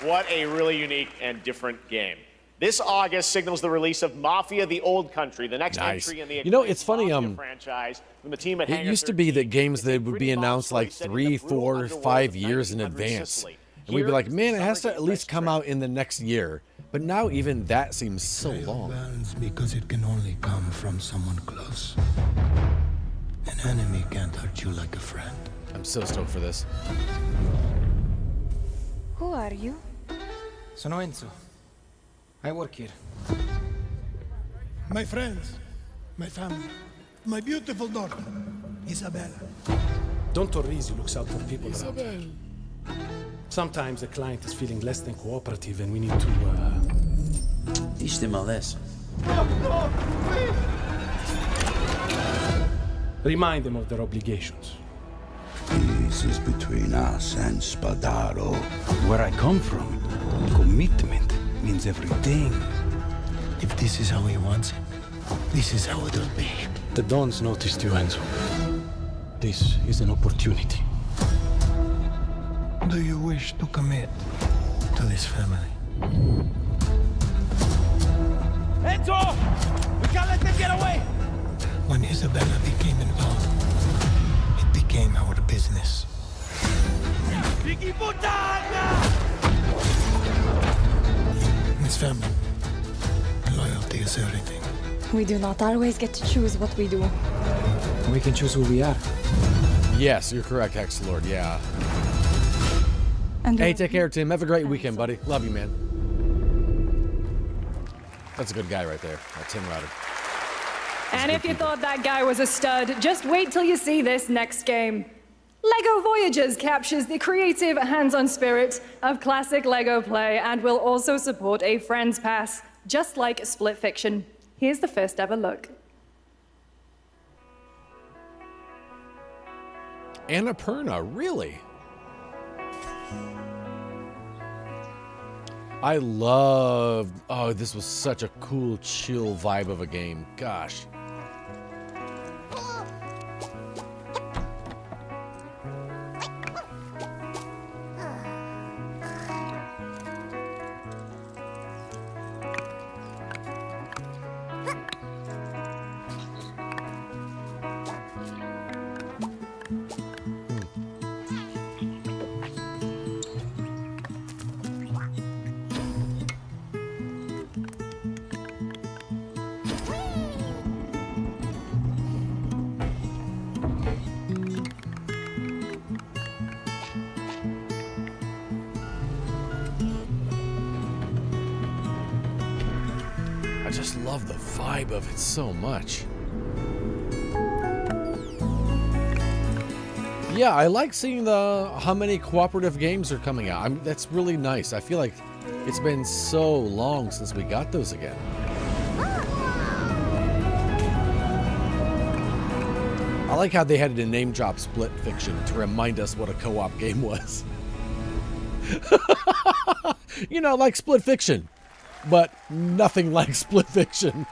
What a really unique and different game. This August signals the release of Mafia: The Old Country, the next Nice. entry in the You know, it's funny, Mafia franchise from the team at It Hangar used to be 13. that games that would be announced like 3, 4, 5 years in advance. And we'd be like, man, it has to at least come out in the next year. But now even that seems so long. Burns because it can only come from someone close. An enemy can't hurt you like a friend. I'm so stoked for this. Who are you? Sono Enzo. I work here. My friends, my family, my beautiful daughter, Isabella. Don Torrisi looks out for people around here. Sometimes the client is feeling less than cooperative and we need to, Teach them a lesson. remind them of their obligations. This is between us and Spadaro. Where I come from, commitment means everything. If this is how he wants it, this is how it'll be. The Dons noticed you, Enzo. This is an opportunity. Do you wish to commit to this family? Enzo! We can't let them get away! When Isabella became involved, it became our business. Vicky Puttana! This family, loyalty is everything. We do not always get to choose what we do. We can choose who we are. Yes, you're correct, Hex Lord, yeah. Hey, take care, Tim. Have a great weekend, buddy. Love you, man. That's a good guy right there, Tim Router. And if you thought that guy was a stud, just wait till you see this next game. LEGO Voyagers captures the creative, hands-on spirit of classic LEGO play and will also support a Friends Pass, just like Split Fiction. Here's the first ever look. Annapurna, really? I loved... Oh, this was such a cool, chill vibe of a game. Gosh. I just love the vibe of it so much. Yeah, I like seeing how many cooperative games are coming out. That's really nice. I feel like it's been so long since we got those again. I like how they had to name drop Split Fiction to remind us what a co-op game was. You know, like Split Fiction. But nothing like Split Fiction.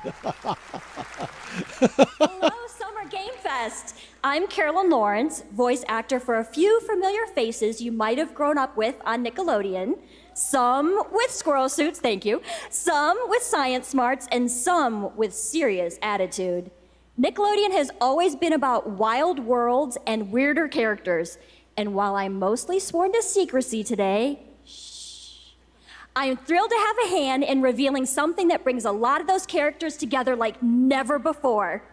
Hello, Summer Game Fest. I'm Carolyn Lawrence, voice actor for a few familiar faces you might have grown up with on Nickelodeon. Some with squirrel suits, thank you. Some with science smarts, and some with serious attitude. Nickelodeon has always been about wild worlds and weirder characters. And while I'm mostly sworn to secrecy today, I am thrilled to have a hand in revealing something that brings a lot of those characters together like never before.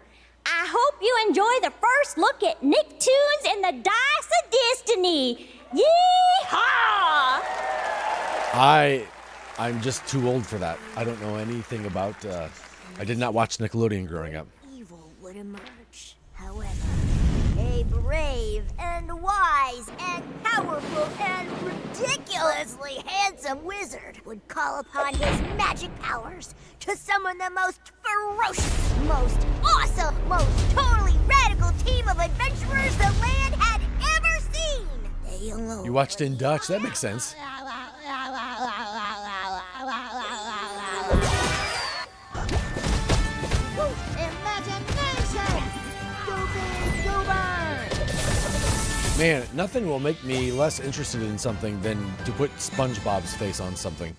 I hope you enjoy the first look at Nicktoons and the Dice of Destiny. Yeehaw! I'm just too old for that. I don't know anything about... I did not watch Nickelodeon growing up. Evil would emerge, however. A brave and wise and powerful and ridiculously handsome wizard would call upon his magic powers to summon the most ferocious, most awesome, most totally radical team of adventurers the land had ever seen. They alone. You watched in Dutch? That makes sense. Man, nothing will make me less interested in something than to put SpongeBob's face on something.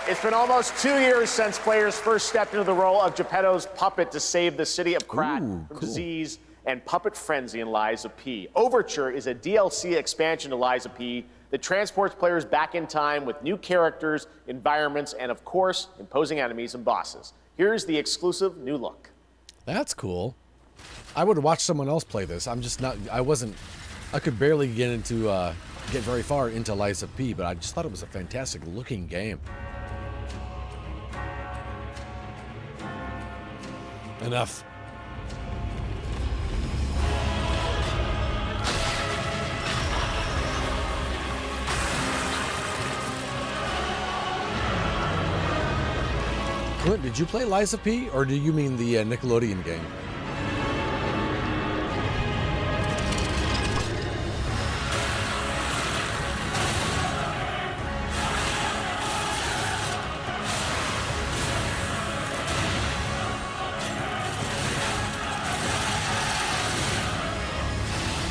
It's been almost 2 years since players first stepped into the role of Geppetto's puppet to save the city of Krat from disease and puppet frenzy in Lies of P. Overture is a DLC expansion to Lies of P that transports players back in time with new characters, environments, and of course, imposing enemies and bosses. Here's the exclusive new look. That's cool. I would watch someone else play this. I'm just not, I could barely get very far into Lies of P, but I just thought it was a fantastic looking game. Enough. Clint, did you play Lies of P, or do you mean the Nickelodeon game?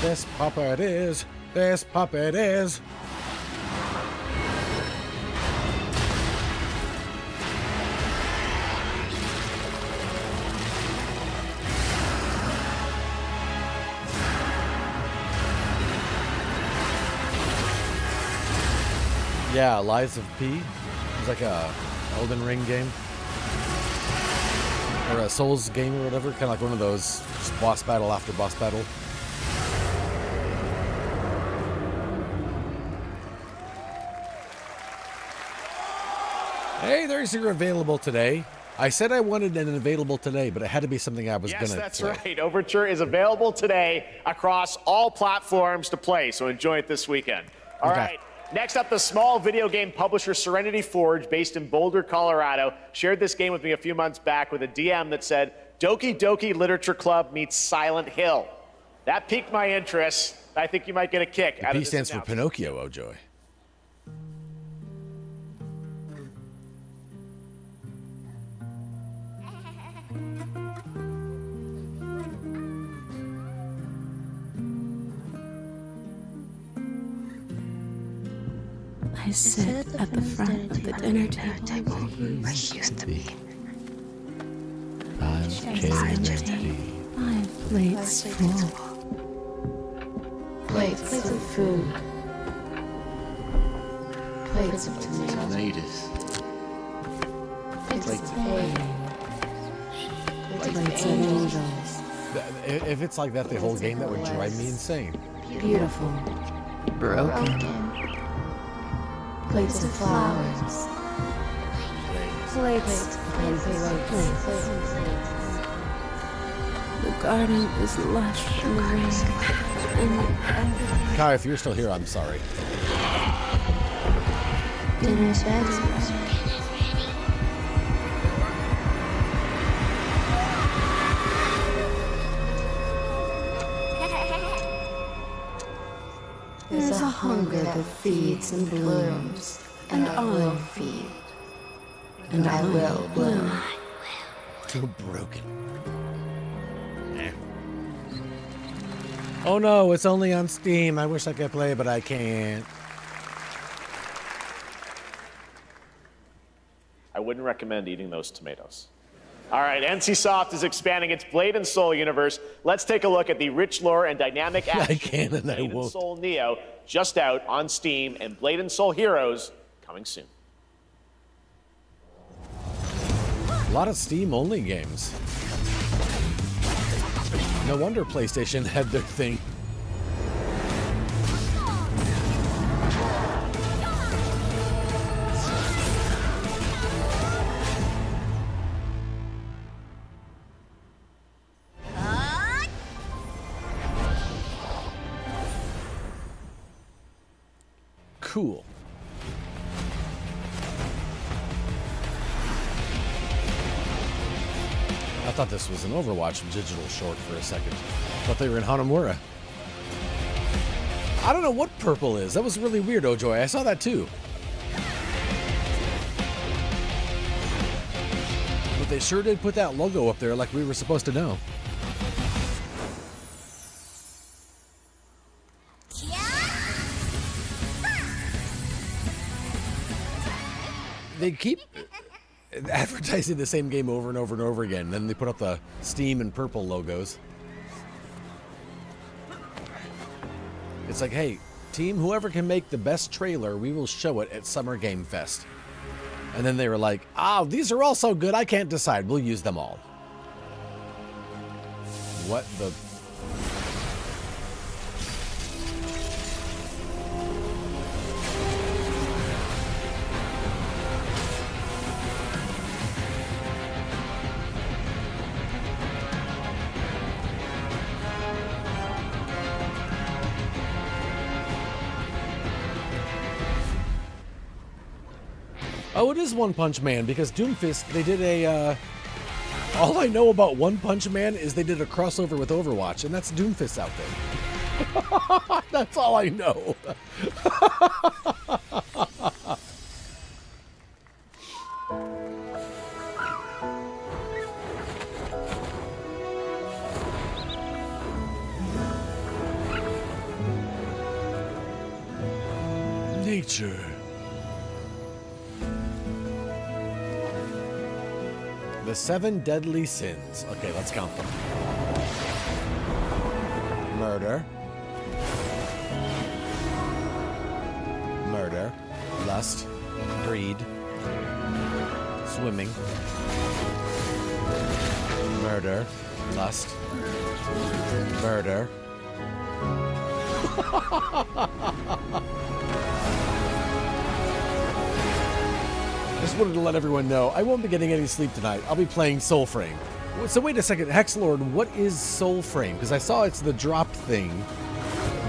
This puppet is. This puppet is. Yeah, Lies of P. It's like a Elden Ring game. Or a Souls game or whatever. Kind of like one of those, just boss battle after boss battle. Hey, there's your available today. I said I wanted an available today, but it had to be something I was Yes, going to that's play. right. Overture is available today across all platforms to play, so enjoy it this weekend. All right. Next up, the small video game publisher Serenity Forge, based in Boulder, Colorado, shared this game with me a few months back with a DM that said, Doki Doki Literature Club meets Silent Hill. That piqued my interest. I think you might get a kick out of P this stands for announcement. Pinocchio, Ojoy. I sit at the front of the dinner table where he used to be. I'm My plate's full. Plates of food. Plates of tomatoes. Plates of egg. Plates of angels. If it's like that the whole game, that would drive me insane. Beautiful. Broken. Plates of flowers. Plates. The garden is lush and rich. Kai, if you're still here, I'm sorry. Dinner's ready. There's a hunger that feeds and blooms, and I will feed, and I will bloom. Too broken. Oh no, it's only on Steam. I wish I could play, but I can't. I wouldn't recommend eating those tomatoes. All right, NCSoft is expanding its Blade and Soul universe. Let's take a look at the rich lore and dynamic action. I can and I Blade won't. and Soul Neo, just out on Steam, and Blade and Soul Heroes coming soon. A lot of Steam-only games. No wonder PlayStation had their thing. Cool. I thought this was an Overwatch digital short for a second. Thought they were in Hanamura. I don't know what purple is. That was really weird, Ojoy. I saw that too. But they sure did put that logo up there like we were supposed to know. They keep advertising the same game over and over and over again. Then they put up the Steam and purple logos. It's like, hey, team, whoever can make the best trailer, we will show it at Summer Game Fest. And then they were like, oh, these are all so good, I can't decide. We'll use them all. What the... Oh, it is One Punch Man, because Doomfist, they did a, all I know about One Punch Man is they did a crossover with Overwatch, and that's Doomfist out there. That's all I know. Nature. The 7 deadly sins. Okay, let's count them. Murder. Murder. Lust. Greed. Swimming. Murder. Lust. Murder. Just wanted to let everyone know I won't be getting any sleep tonight. I'll be playing Soulframe. So wait a second, Hexlord, what is Soulframe? Because I saw it's the drop thing.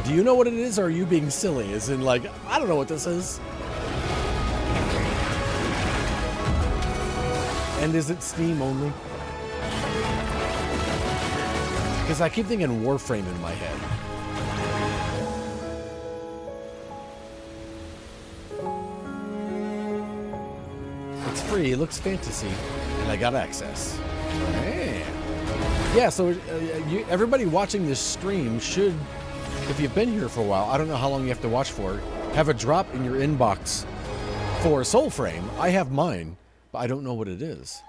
Do you know what it is, or are you being silly? As in, like, I don't know what this is. And is it Steam only? Because I keep thinking Warframe in my head. It's free, it looks fantasy, and I got access. Man. Yeah, so everybody watching this stream should, if you've been here for a while, I don't know how long you have to watch for, have a drop in your inbox for Soulframe. I have mine, but I don't know what it is.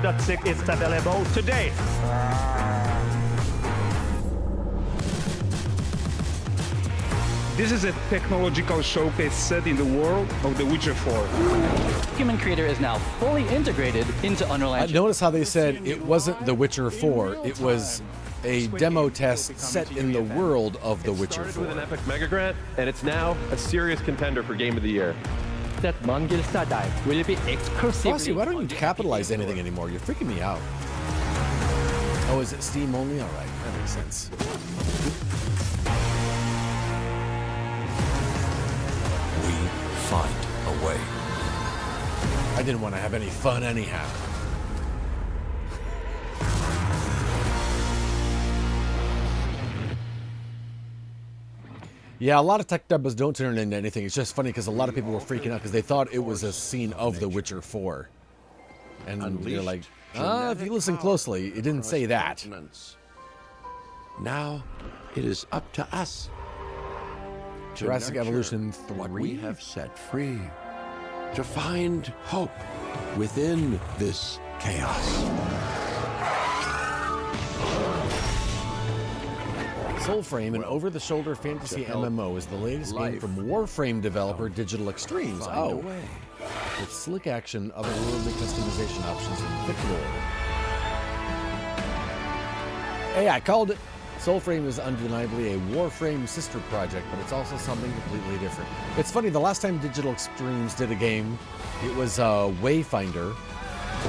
.6 is available today. This is a technological showcase set in the world of The Witcher 4. Human Creator is now fully integrated into Unreal Engine. Notice how they said it wasn't The Witcher 4, it was a demo test set in the world of The Witcher 4. It started with an epic mega grant, and it's now a serious contender for Game of the Year. That Mongilsta dive will be exclusively... Rossi, why don't you capitalize anything anymore? You're freaking me out. Oh, is it Steam only? All right, that makes sense. We find a way. I didn't want to have any fun anyhow. Yeah, a lot of tech demos don't turn into anything. It's just funny because a lot of people were freaking out because they thought it was a scene of The Witcher 4. And they're like, if you listen closely, it didn't say that. Now, it is up to us. Jurassic Evolution 3? What we have set free. To find hope within this chaos. Soulframe, an over-the-shoulder fantasy MMO, is the latest game from Warframe developer Digital Extremes. Oh, with slick action, otherworldly customization options, and thick lore. Hey, I called it. Soulframe is undeniably a Warframe sister project, but it's also something completely different. It's funny, the last time Digital Extremes did a game, it was Wayfinder,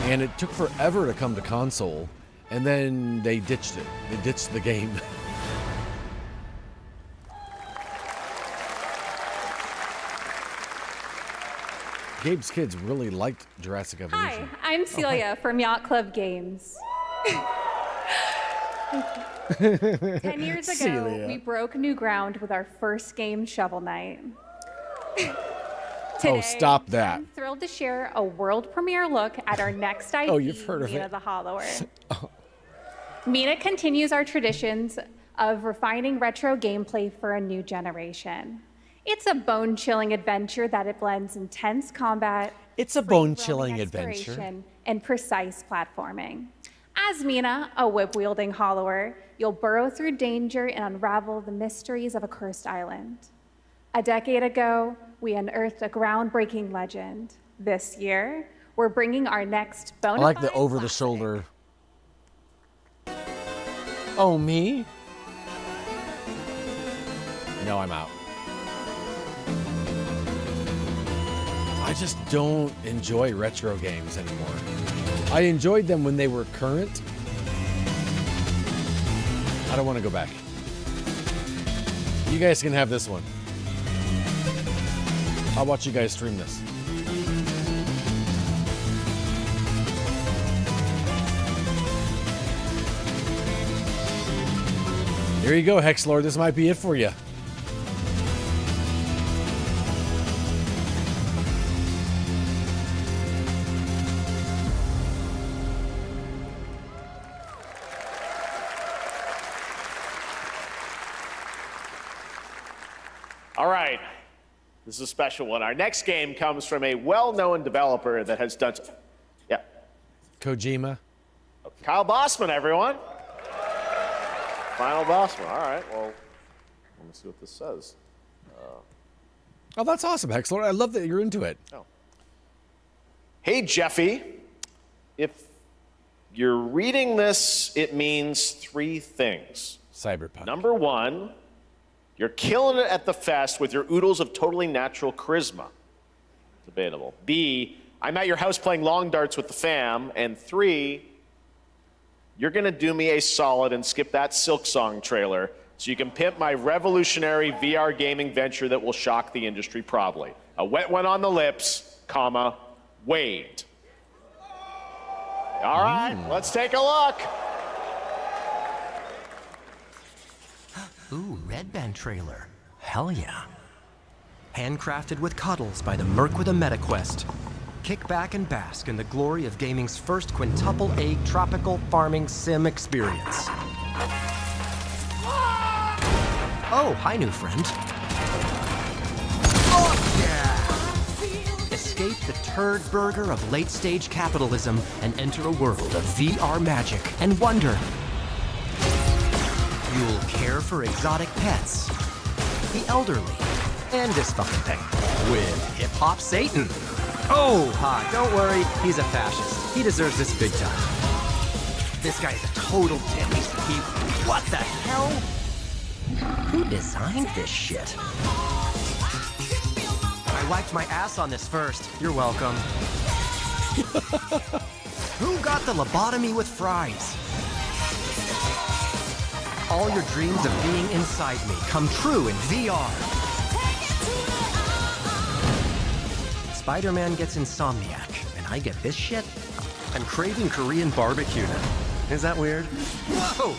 and it took forever to come to console, and then they ditched it. They ditched the game. Gabe's kids really liked Jurassic Evolution. Hi, I'm Celia from Yacht Club Games. 10 years ago, Celia. we broke new ground with our first game, Shovel Knight. Oh, stop that. I'm thrilled to share a world premiere look at our next IP, Oh, you've heard of Mina it. the Hollower. Mina continues our traditions of refining retro gameplay for a new generation. It's a bone-chilling adventure that it blends intense combat, It's a bone-chilling adventure. exploration, and precise platforming. As Mina, a whip-wielding hollower, you'll burrow through danger and unravel the mysteries of a cursed island. A decade ago, we unearthed a groundbreaking legend. This year, we're bringing our next I bona like the fide over-the-shoulder. Oh, me? No, I'm out. I just don't enjoy retro games anymore. I enjoyed them when they were current. I don't want to go back. You guys can have this one. I'll watch you guys stream this. Here you go, Hexlord. This might be it for you. All right, this is a special one. Our next game comes from a well-known developer that has done... Yeah. Kojima. Kyle Bossman, everyone. Final Bossman. All right, well, let me see what this says. Oh, that's awesome, Hexlord. I love that you're into it. Oh. Hey, Jeffy. If you're reading this, it means three things. Cyberpunk. Number one, You're killing it at the fest with your oodles of totally natural charisma. Debatable. B, I'm at your house playing long darts with the fam. And 3, you're going to do me a solid and skip that Silk Song trailer so you can pimp my revolutionary VR gaming venture that will shock the industry probably. A wet one on the lips, comma, Wade. All right, let's take a look. Ooh, Red Band trailer. Hell yeah. Handcrafted with cuddles by the Merc with a MetaQuest. Kick back and bask in the glory of gaming's first quintuple A tropical farming sim experience. Oh, hi, new friend. Oh, yeah! Escape the turd burger of late-stage capitalism and enter a world of VR magic and wonder. You'll care for exotic pets, the elderly, and this fucking thing with hip-hop Satan. Oh, ha, don't worry, he's a fascist. He deserves this big time. This guy's a total dimmy. What the hell? Who designed this shit? I wiped my ass on this first. You're welcome. Who got the lobotomy with fries? All your dreams of being inside me come true in VR. Spider-Man gets Insomniac, and I get this shit? I'm craving Korean barbecue now. Is that weird? Whoa!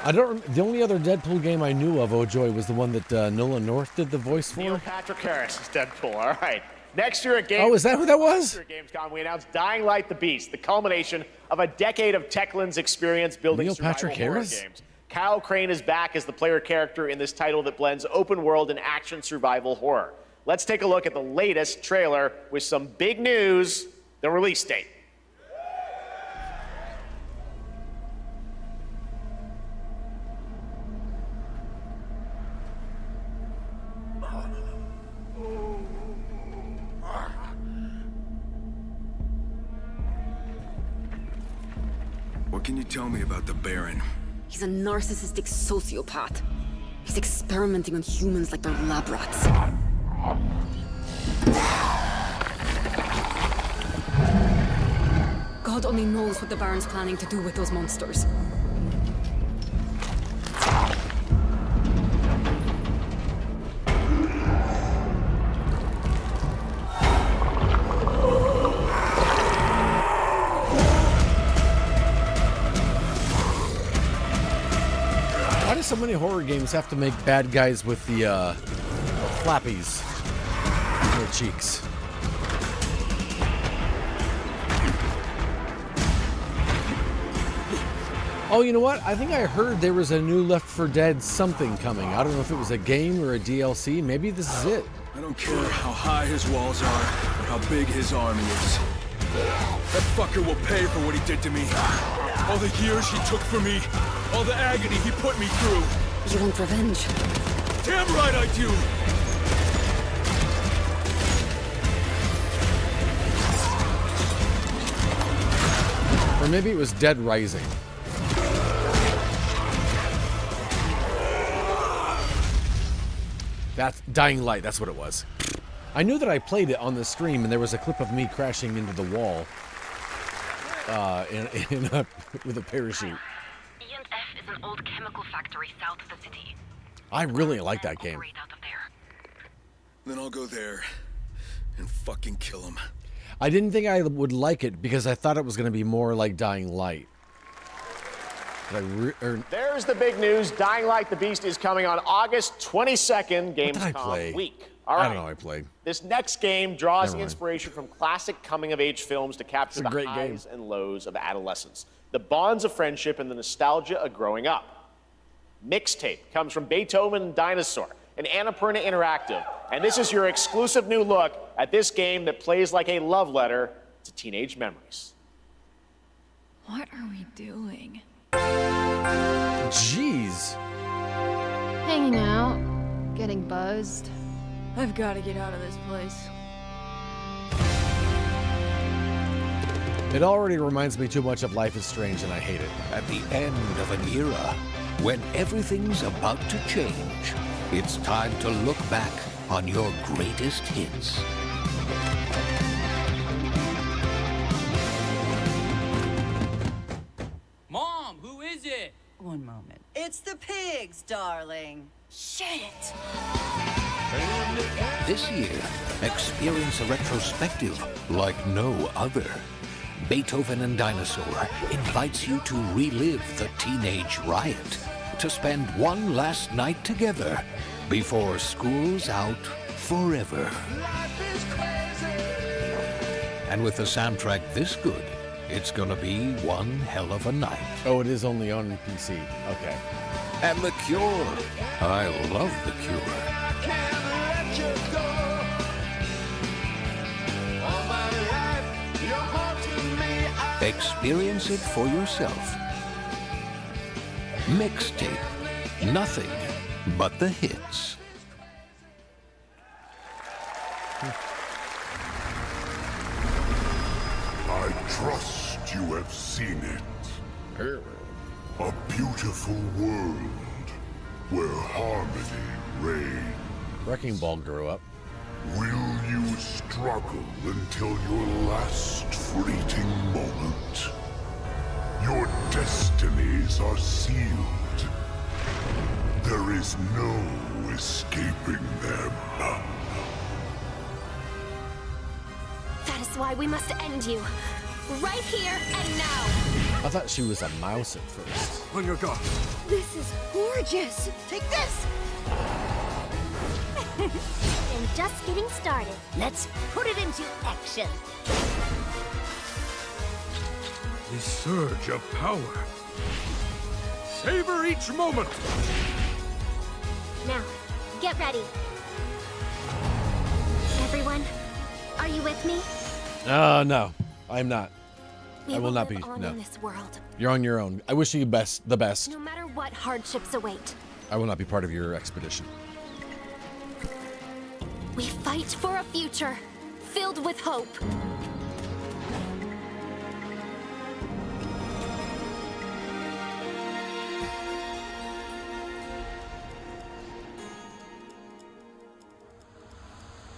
The only other Deadpool game I knew of, Joy, was the one that Nolan North did the voice for. Neil Patrick Harris is Deadpool. All right. Next year at Gamescom. Oh, is that who that was? Next year at Gamescom, we announced Dying Light: The Beast, the culmination of a decade of Techland's experience building Neil survival Patrick horror Harris? games. Kyle Crane is back as the player character in this title that blends open world and action survival horror. Let's take a look at the latest trailer with some big news, the release date. What can you tell me about the Baron? He's a narcissistic sociopath. He's experimenting on humans like they're lab rats. God only knows what the Baron's planning to do with those monsters. Why do so many horror games have to make bad guys with the flappies in their cheeks? Oh, you know what? I think I heard there was a new Left 4 Dead something coming. I don't know if it was a game or a DLC. Maybe this is it. I don't care how high his walls are or how big his army is. That fucker will pay for what he did to me. All the years he took from me. All the agony he put me through. You want revenge? Damn right I do! Or maybe it was Dead Rising. That's Dying Light, that's what it was. I knew that I played it on the stream, and there was a clip of me crashing into the wall with a parachute. E&F is an old chemical factory south of the city. I really like that game. Then I'll go there and fucking kill him. I didn't think I would like it because I thought it was going to be more like Dying Light. There's the big news. Dying Light: The Beast is coming on August 22nd, Gamescom week. All right. I don't know. I played. This next game draws inspiration from classic coming-of-age films to capture the highs and lows of adolescence, the bonds of friendship, and the nostalgia of growing up. Mixtape comes from Beethoven and Dinosaur, and Annapurna Interactive, and this is your exclusive new look at this game that plays like a love letter to teenage memories. What are we doing? Jeez. Hanging out, getting buzzed. I've got to get out of this place. It already reminds me too much of Life is Strange, and I hate it. At the end of an era, When everything's about to change, it's time to look back on your greatest hits. Mom, who is it? One moment. It's the pigs, darling. Shit! This year, experience a retrospective like no other. Beethoven and Dinosaur invites you to relive the teenage riot, to spend one last night together before school's out forever. And with a soundtrack this good, it's gonna be one hell of a night. Oh, it is only on PC. Okay. And The Cure. I love The Cure. Experience it for yourself. Mixtape. Nothing but the hits. I trust you have seen it. A beautiful world where harmony reigns. Wrecking Ball grew up. Will you struggle until your last fleeting moment? Your destinies are sealed. There is no escaping them. That is why we must end you. Right here and now. I thought she was a mouse at first. On your guard. This is gorgeous. Take this. And just getting started. Let's put it into action. The surge of power. Savor each moment. Now, get ready. Everyone, are you with me? No, I'm not. We I will not be. live on No. in this world. You're on your own. I wish you the best. No matter what hardships await, I will not be part of your expedition. we fight for a future filled with hope.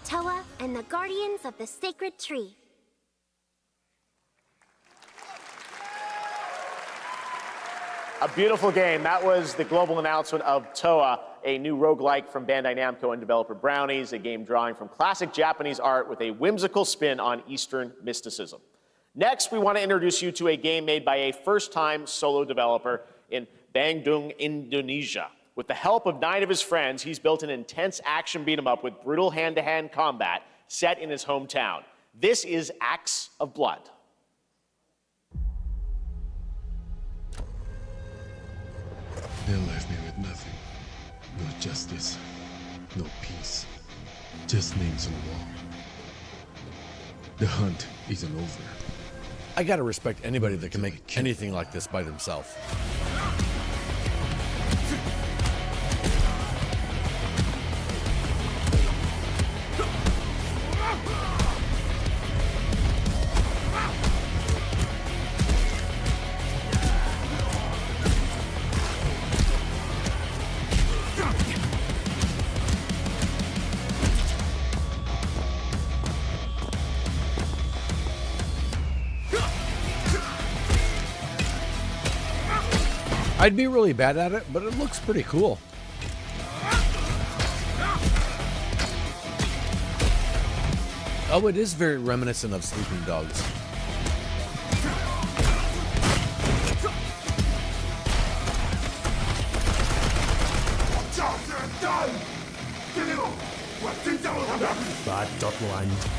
Toa and the Guardians of the Sacred Tree. A beautiful game. That was the global announcement of Toa, a new roguelike from Bandai Namco and developer Brownies, a game drawing from classic Japanese art with a whimsical spin on Eastern mysticism. Next, we want to introduce you to a game made by a first-time solo developer in Bandung, Indonesia. With the help of 9 of his friends, he's built an intense action beat-em-up with brutal hand-to-hand combat set in his hometown. This is Acts of Blood. They left me with nothing. No justice, no peace. Just names on the wall. The hunt isn't over. I gotta respect anybody that can make anything like this by themselves. I'd be really bad at it, but it looks pretty cool. Oh, it is very reminiscent of Sleeping Dogs. Bad.1.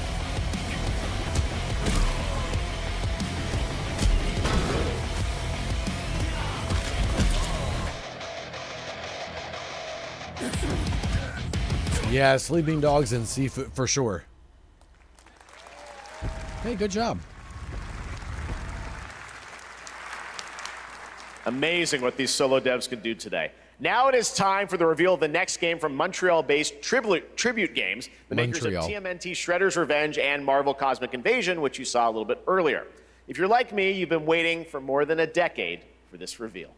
Yeah, Sleeping Dogs and Seafood for sure. Hey, good job. Amazing what these solo devs can do today. Now it is time for the reveal of the next game from Montreal-based Tribute Games, the makers of TMNT Shredder's Revenge and Marvel Cosmic Invasion, which you saw a little bit earlier. If you're like me, you've been waiting for more than a decade for this reveal.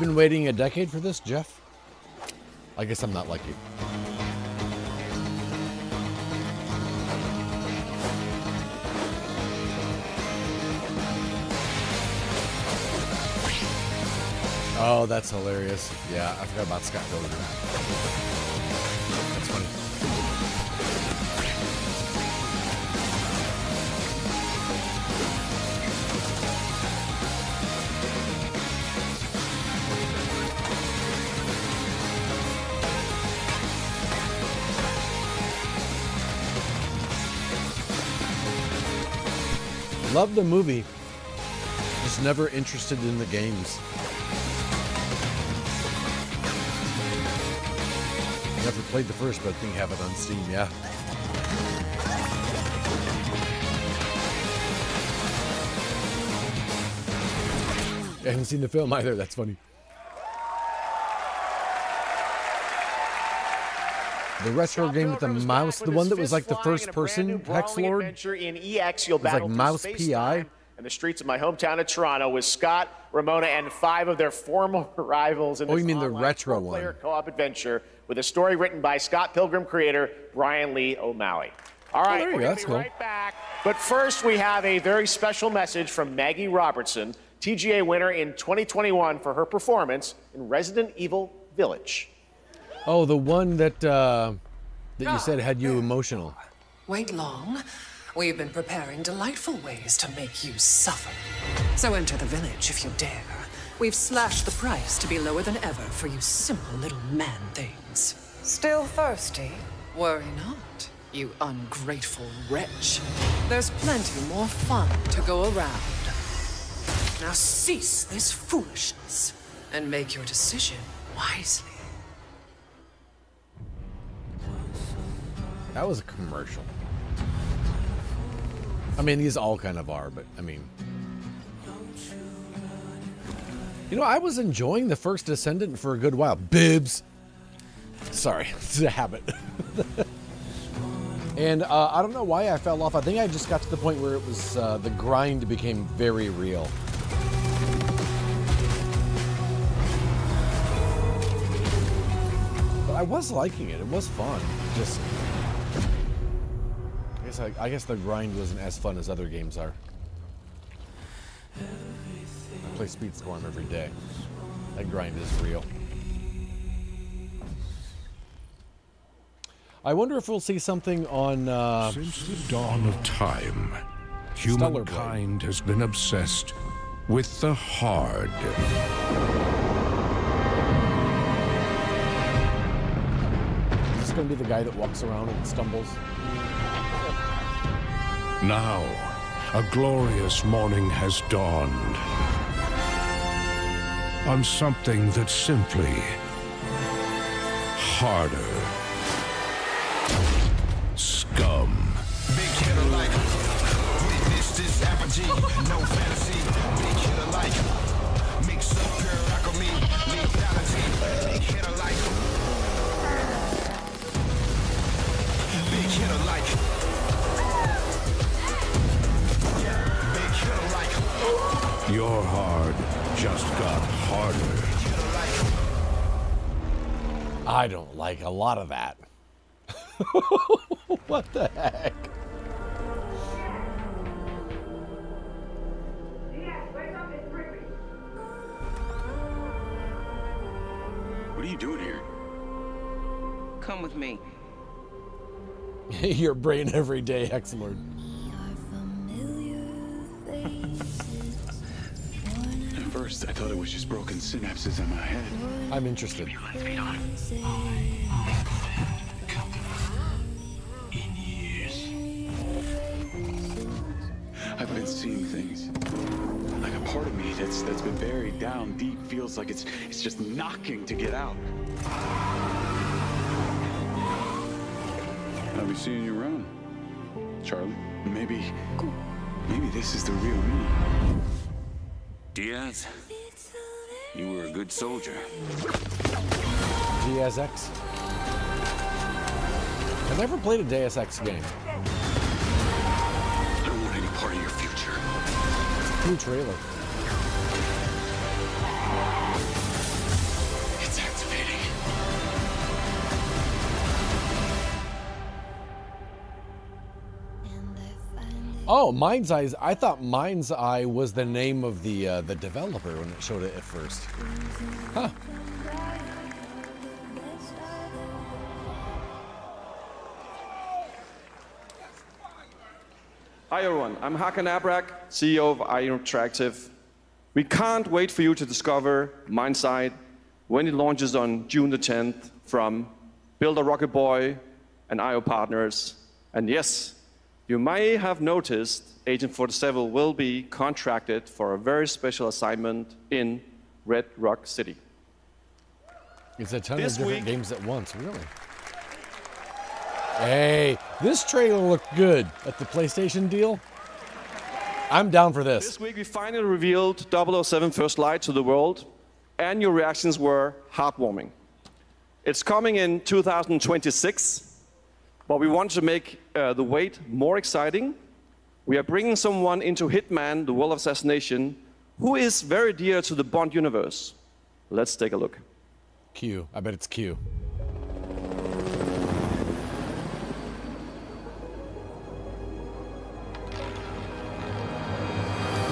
been waiting a decade for this, Jeff? I guess I'm not like you. Oh, that's hilarious. Yeah, I forgot about Scott Pilgrim. That's funny. Love the movie. Just never interested in the games. Never played the first, but I think I have it on Steam, yeah. I haven't seen the film either, that's funny. The retro game with the mouse, the one that was like the first person Hex Lord. Adventure in EX, you'll It was battle like through Mouse space-time PI. and the streets of my hometown of Toronto with Scott, Ramona, and 5 of their former rivals in Oh, this you mean the online retro four-player one. co-op adventure with a story written by Scott Pilgrim creator Brian Lee O'Malley. All right, there you we're go, going that's to be cool. right back. But first, we have a very special message from Maggie Robertson, TGA winner in 2021 for her performance in Resident Evil Village. Oh, the one that you said had you emotional. Wait long. We've been preparing delightful ways to make you suffer. So enter the village if you dare. We've slashed the price to be lower than ever for you simple little man things. Still thirsty? Worry not, you ungrateful wretch. There's plenty more fun to go around. Now cease this foolishness and make your decision wisely. That was a commercial. I mean, these all kind of are, but I mean... You know, I was enjoying the first Descendant for a good while. Bibs! Sorry, it's a habit. And I don't know why I fell off. I think I just got to the point where it was, the grind became very real. But I was liking it. It was fun. Just... I guess the grind wasn't as fun as other games are. I play Speedstorm every day. That grind is real. I wonder if we'll see something on... Since the dawn of time, humankind has been obsessed with the hard. Is this going to be the guy that walks around and stumbles? Now, a glorious morning has dawned on something that's simply harder. Scum. Big hitter like witness this apogee, no fantasy. Big hitter like mix up pure alchemy, lethality. Big hitter like big hitter like big hitter like Your hard just got harder. I don't like a lot of that. What the heck? What are you doing here? Come with me. Your brain every day, Hexlord. At first, I thought it was just broken synapses in my head. I'm interested. I've been seeing things. Like a part of me that's been buried down deep feels like it's just knocking to get out. I'll be seeing you around, Charlie. Maybe this is the real me. Diaz, you were a good soldier. Deus Ex. I've never played a Deus Ex game. I don't want any part of your future. New trailer. Oh, Mind's Eye. I thought Mind's Eye was the name of the developer when it showed it at first. Huh. Hi everyone, I'm Hakan Abrak, CEO of IO Interactive. We can't wait for you to discover Mind's Eye when it launches on June the 10th from Builder Rocket Boy and IO partners. And yes, you may have noticed Agent 47 will be contracted for a very special assignment in Red Rock City. It's a ton of different games at once, really. Hey, this trailer looked good at the PlayStation deal. I'm down for this. This week we finally revealed 007 First Light to the world, and your reactions were heartwarming. It's coming in 2026, but we want to make the wait more exciting. We are bringing someone into Hitman, the World of Assassination, who is very dear to the Bond universe. Let's take a look. Q. I bet it's Q.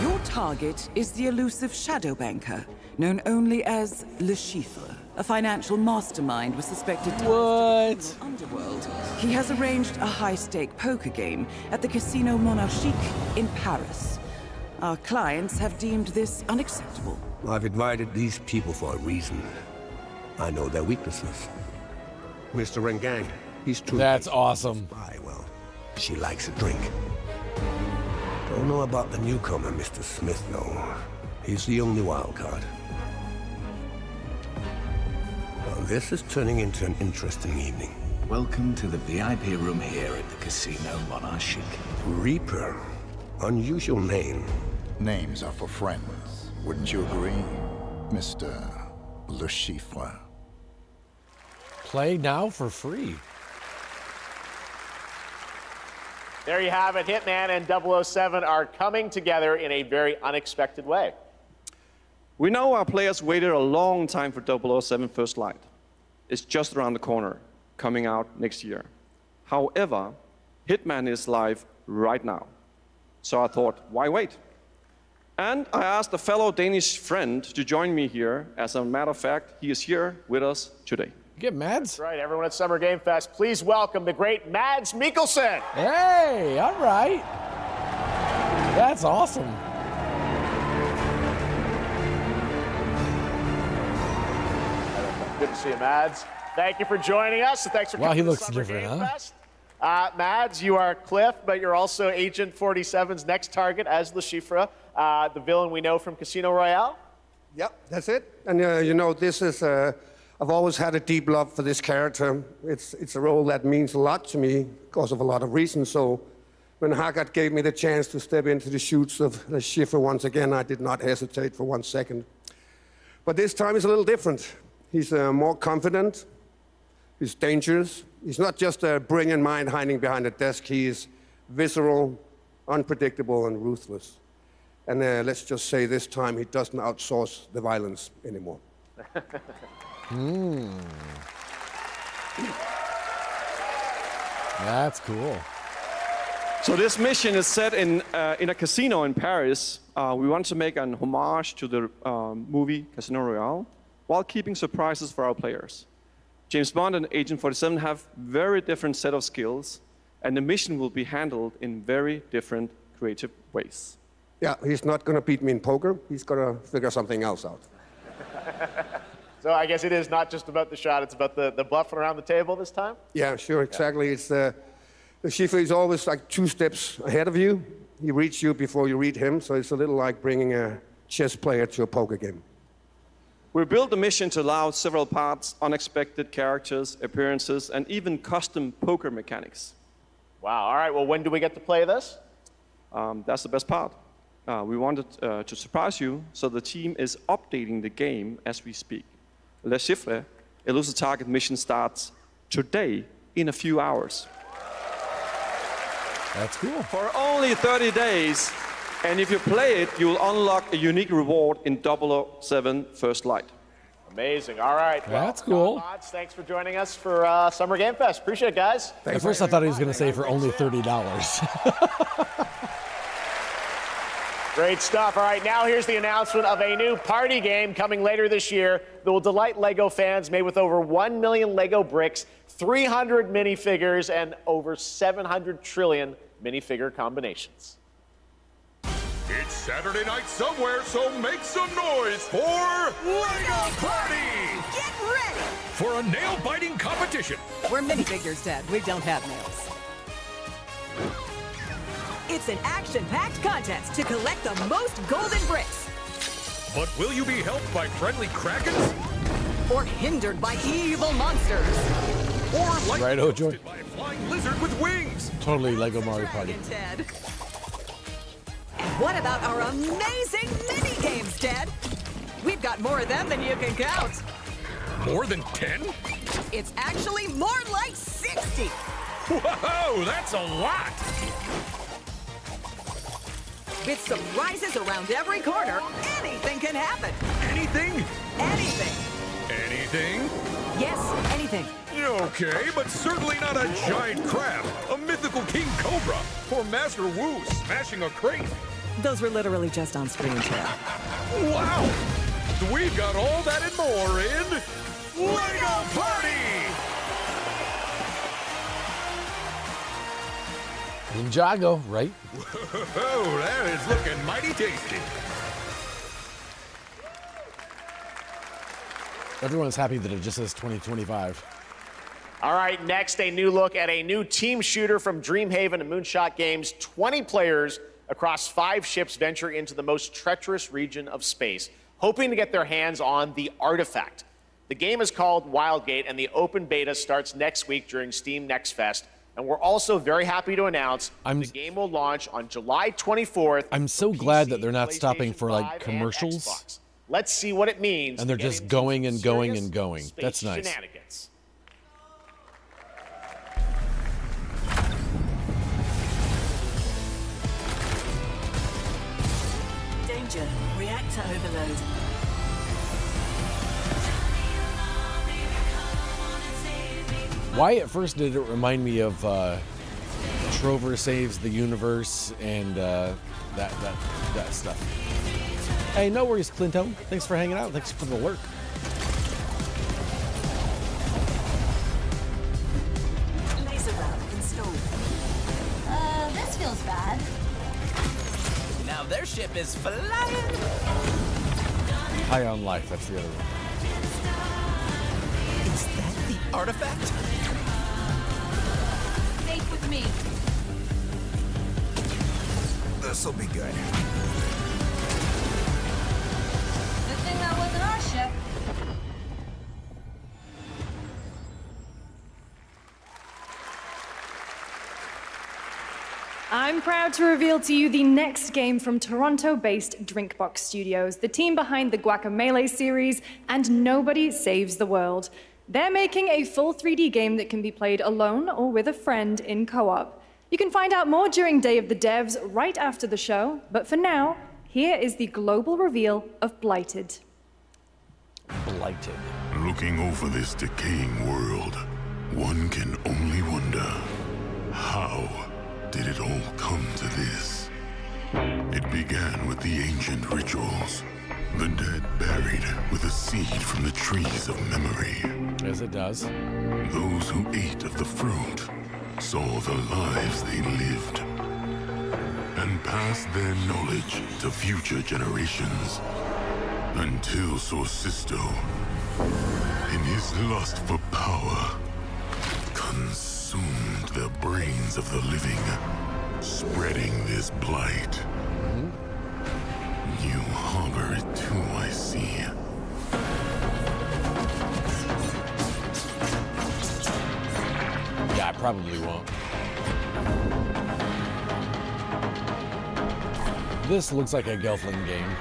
Your target is the elusive shadow banker, known only as Le Chiffre, a financial mastermind with suspected ties to the underworld. He has arranged a high-stake poker game at the Casino Monarchique in Paris. Our clients have deemed this unacceptable. I've invited these people for a reason. I know their weaknesses. Mr. Rengang, he's true. That's awesome. Well, she likes a drink. Don't know about the newcomer, Mr. Smith, though. He's the only wild card. Well, this is turning into an interesting evening. Welcome to the VIP room here at the Casino Monarchique. Reaper. Unusual name. Names are for friends. Wouldn't you agree, Mr. Le Chiffre? Play now for free. There you have it. Hitman and 007 are coming together in a very unexpected way. We know our players waited a long time for 007 First Light. It's just around the corner, coming out next year. However, Hitman is live right now. So I thought, why wait? And I asked a fellow Danish friend to join me here. As a matter of fact, he is here with us today. Get Mads? That's right, everyone at Summer Game Fest, please welcome the great Mads Mikkelsen. Hey, all right. That's awesome. Good to see you, Mads. Thank you for joining us. And thanks for coming he to looks Summer different, Game huh? Fest. Mads, you are Cliff, but you're also Agent 47's next target as Le Chiffre, the villain we know from Casino Royale. Yep, that's it. And you know, this is, I've always had a deep love for this character. It's a role that means a lot to me because of a lot of reasons. So when Haggard gave me the chance to step into the shoes of Le Chiffre once again, I did not hesitate for 1 second. But this time is a little different. He's more confident. He's dangerous. He's not just a brilliant mind hiding behind a desk. He is visceral, unpredictable, and ruthless. And let's just say this time he doesn't outsource the violence anymore. That's cool. So this mission is set in a casino in Paris. We want to make an homage to the movie Casino Royale while keeping surprises for our players. James Bond and Agent 47 have very different set of skills, and the mission will be handled in very different creative ways. Yeah, he's not going to beat me in poker. He's going to figure something else out. So I guess it is not just about the shot, it's about the bluffing around the table this time? Yeah, sure, exactly. It's the Chiffre is always like 2 steps ahead of you. He reads you before you read him, so it's a little like bringing a chess player to a poker game. We built the mission to allow several parts, unexpected characters, appearances, and even custom poker mechanics. Wow, all right, well, when do we get to play this? That's the best part. We wanted to surprise you, so the team is updating the game as we speak. Le Chiffre, Elusive Target mission starts today in a few hours. That's cool. For only 30 days, and if you play it, you will unlock a unique reward in 007 First Light. Amazing. All right. Well, That's cool. Mods, thanks for joining us for Summer Game Fest. Appreciate it, guys. At first, I thought he was going to say for only $30. Great stuff. All right, now here's the announcement of a new party game coming later this year that will delight LEGO fans, made with over 1 million LEGO bricks, 300 minifigures, and over 700 trillion minifigure combinations. It's Saturday night somewhere, so make some noise for LEGO Party! Get ready! For a nail-biting competition. We're minifigures, Dad. We don't have nails. It's an action-packed contest to collect the most golden bricks. But will you be helped by friendly krakens? Or hindered by evil monsters. Or Right, Joy? by a flying lizard with wings? Totally Lego Mario Party. Ted. And what about our amazing mini-games, Ted? We've got more of them than you can count. More than 10? It's actually more like 60. Whoa, that's a lot! With surprises around every corner, anything can happen. Anything? Anything. Anything? Yes, anything. Okay, but certainly not a giant crab, a mythical king cobra, or Master Wu smashing a crate. Those were literally just on screen, Ted. Wow! We've got all that and more in LEGO Party! Ninjago, right? Whoa, that is looking mighty tasty. Everyone's happy that it just says 2025. All right, next, a new look at a new team shooter from Dreamhaven and Moonshot Games. 20 players across 5 ships venture into the most treacherous region of space, hoping to get their hands on the artifact. The game is called Wildgate, and the open beta starts next week during Steam Next Fest. And we're also very happy to announce the game will launch on July 24th. I'm so glad that they're not stopping for like commercials. Let's see what it means. And they're just going and going and going. That's nice. Shenanigans. Danger. Reactor overload. Why at first did it remind me of Trover Saves the Universe and that stuff? Hey, no worries, Clinton. Thanks for hanging out. Thanks for the lurk. Laser round installed. This feels bad. Now their ship is flying. High on Life, that's the other one. Is that the artifact? Stay with me. This'll be good. Good thing that wasn't our ship. I'm proud to reveal to you the next game from Toronto-based Drinkbox Studios, the team behind the Guacamelee series and Nobody Saves the World. They're making a full 3D game that can be played alone or with a friend in co-op. You can find out more during Day of the Devs right after the show, but for now, here is the global reveal of Blighted. Blighted. Looking over this decaying world, one can only wonder, how did it all come to this? It began with the ancient rituals. The dead buried with a seed from the trees of memory. As it does. Those who ate of the fruit saw the lives they lived and passed their knowledge to future generations until Sorcisto, in his lust for power, consumed the brains of the living, spreading this blight. You harbor it too, I see. Yeah, I probably won't. This looks like a Gelfling game.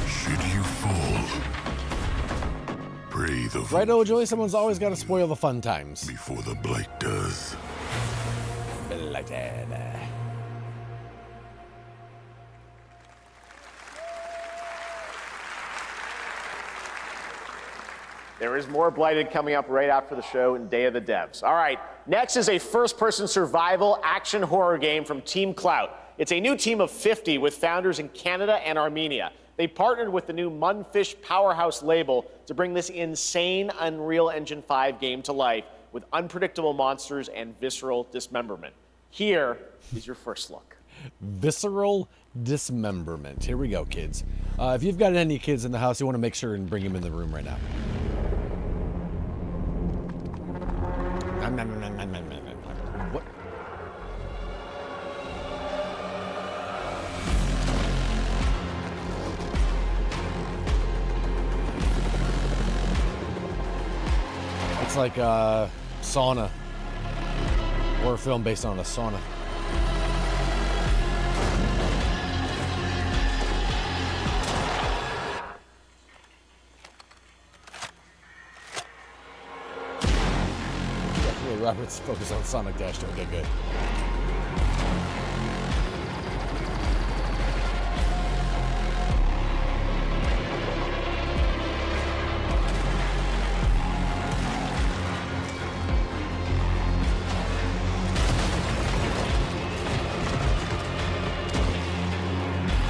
Should you fall, pray the Right, old Joey? Someone's always got to spoil the fun times. before the blight does. Blighted. There is more Blighted coming up right after the show in Day of the Devs. All right, next is a first-person survival action horror game from Team Clout. It's a new team of 50 with founders in Canada and Armenia. They partnered with the new Munfish Powerhouse label to bring this insane Unreal Engine 5 game to life with unpredictable monsters and visceral dismemberment. Here is your first look. Visceral dismemberment. Here we go, kids. If you've got any kids in the house, you want to make sure and bring them in the room right now. What? It's like a sauna. Or a film based on a sauna. Robert's focused on Sonic Dash. Okay, good.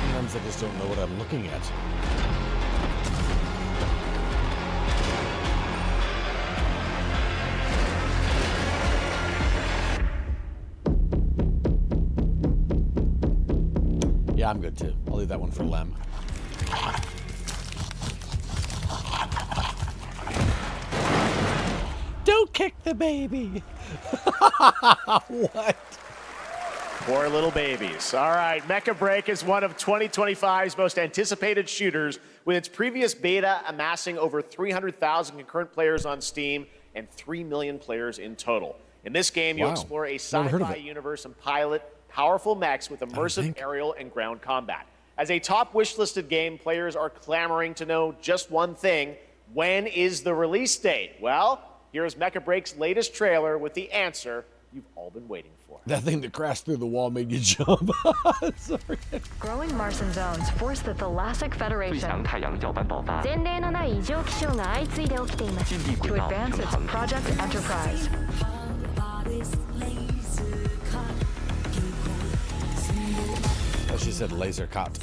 Sometimes I just don't know what I'm looking at. Yeah, I'm good too. I'll leave that one for Lem. Don't kick the baby. What? Poor little babies. All right, Mecha Break is one of 2025's most anticipated shooters, with its previous beta amassing over 300,000 concurrent players on Steam and 3 million players in total. In this game, you'll explore a sci-fi universe and pilot powerful mechs with immersive aerial and ground combat. As a top wish-listed game, players are clamoring to know just one thing: when is the release date? Well, here's Mecha Break's latest trailer with the answer you've all been waiting for. That thing that crashed through the wall made you jump. Sorry. Growing Martian zones force the Thalassic Federation to advance its Project Enterprise. Oh, she said laser cut.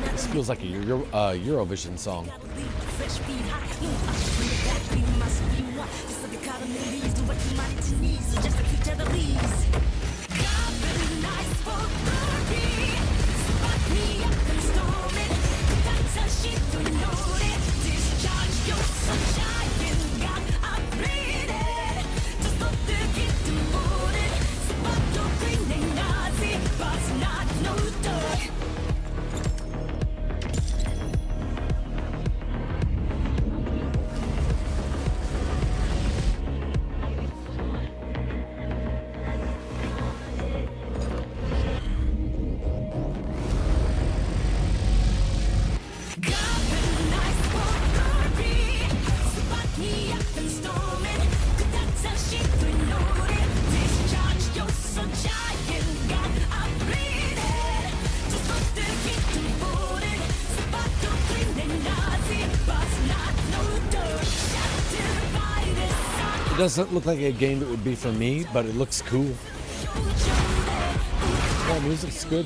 This feels like a Eurovision song. It doesn't look like a game that would be for me, but it looks cool. Yeah, music's good.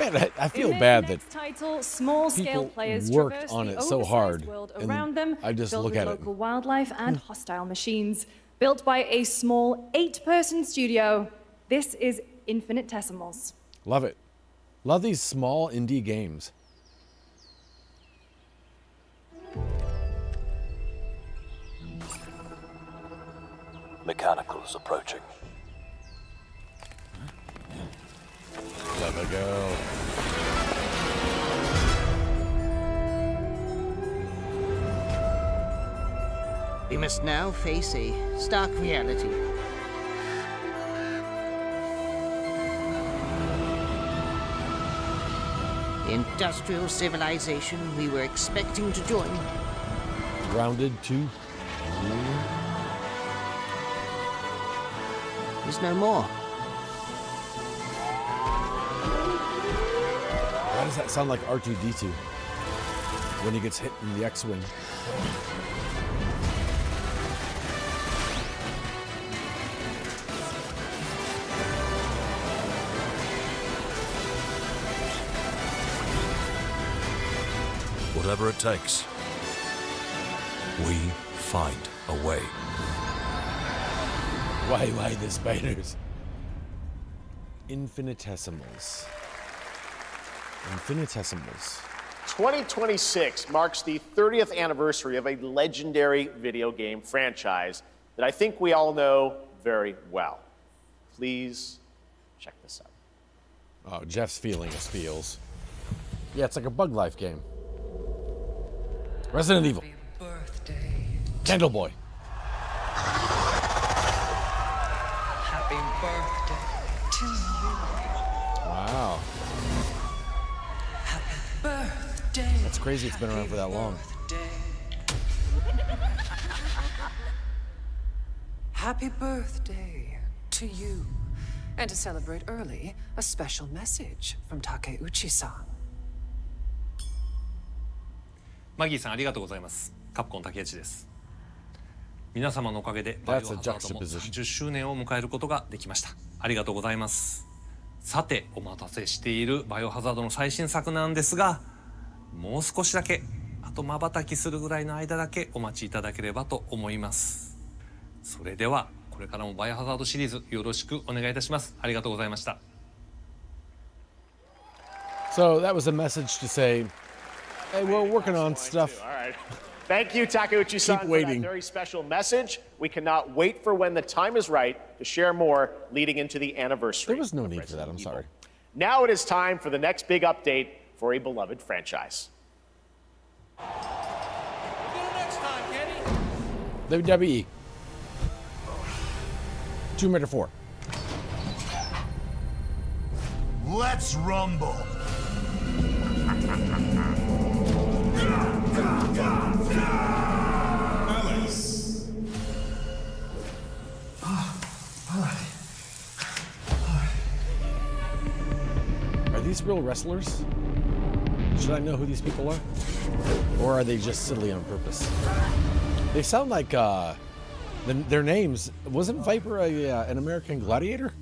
Man, I feel bad that title, small-scale players worked traverse on the it so hard, world and around them, I just filled look with at it. local wildlife and hostile machines. Built by a small 8-person studio, this is Infinitesimals. Love it. Love these small indie games. Mechanicals approaching. Let it go. We must now face a stark reality. The industrial civilization we were expecting to join Grounded 2. is no more. Why does that sound like R2-D2 when he gets hit in the X-Wing? Whatever it takes, we find a way. Why the spiders? Infinitesimals. 2026 marks the 30th anniversary of a legendary video game franchise that I think we all know very well. Please check this out. Oh, Jeff's feeling his feels. Yeah, it's like a Bug Life game. Resident Evil. Candle Boy. Happy birthday to you. Wow. Happy birthday. That's crazy it's been around for that long. Happy birthday to you. And to celebrate early, a special message from Takeuchi-san. マギーさんありがとうございます。カプコン竹内です。皆様のおかげでバイオハザードも30周年を迎えることができました。ありがとうございます。さてお待たせしているバイオハザードの最新作なんですが、もう少しだけ、あと瞬きするぐらいの間だけお待ちいただければと思います。それではこれからもバイオハザードシリーズよろしくお願いいたします。ありがとうございました。So that was a message to say, hey, we're working on stuff. All right. Thank you, Takeuchi-san, Keep for waiting. that very special message. We cannot wait for when the time is right to share more leading into the anniversary. There was no need for that, I'm sorry. Now it is time for the next big update for a beloved franchise. WWE. Tomb Raider 4. Let's rumble. Alice. Are these real wrestlers? Should I know who these people are? Or are they just silly on purpose? They sound like their names. Wasn't Viper an American gladiator?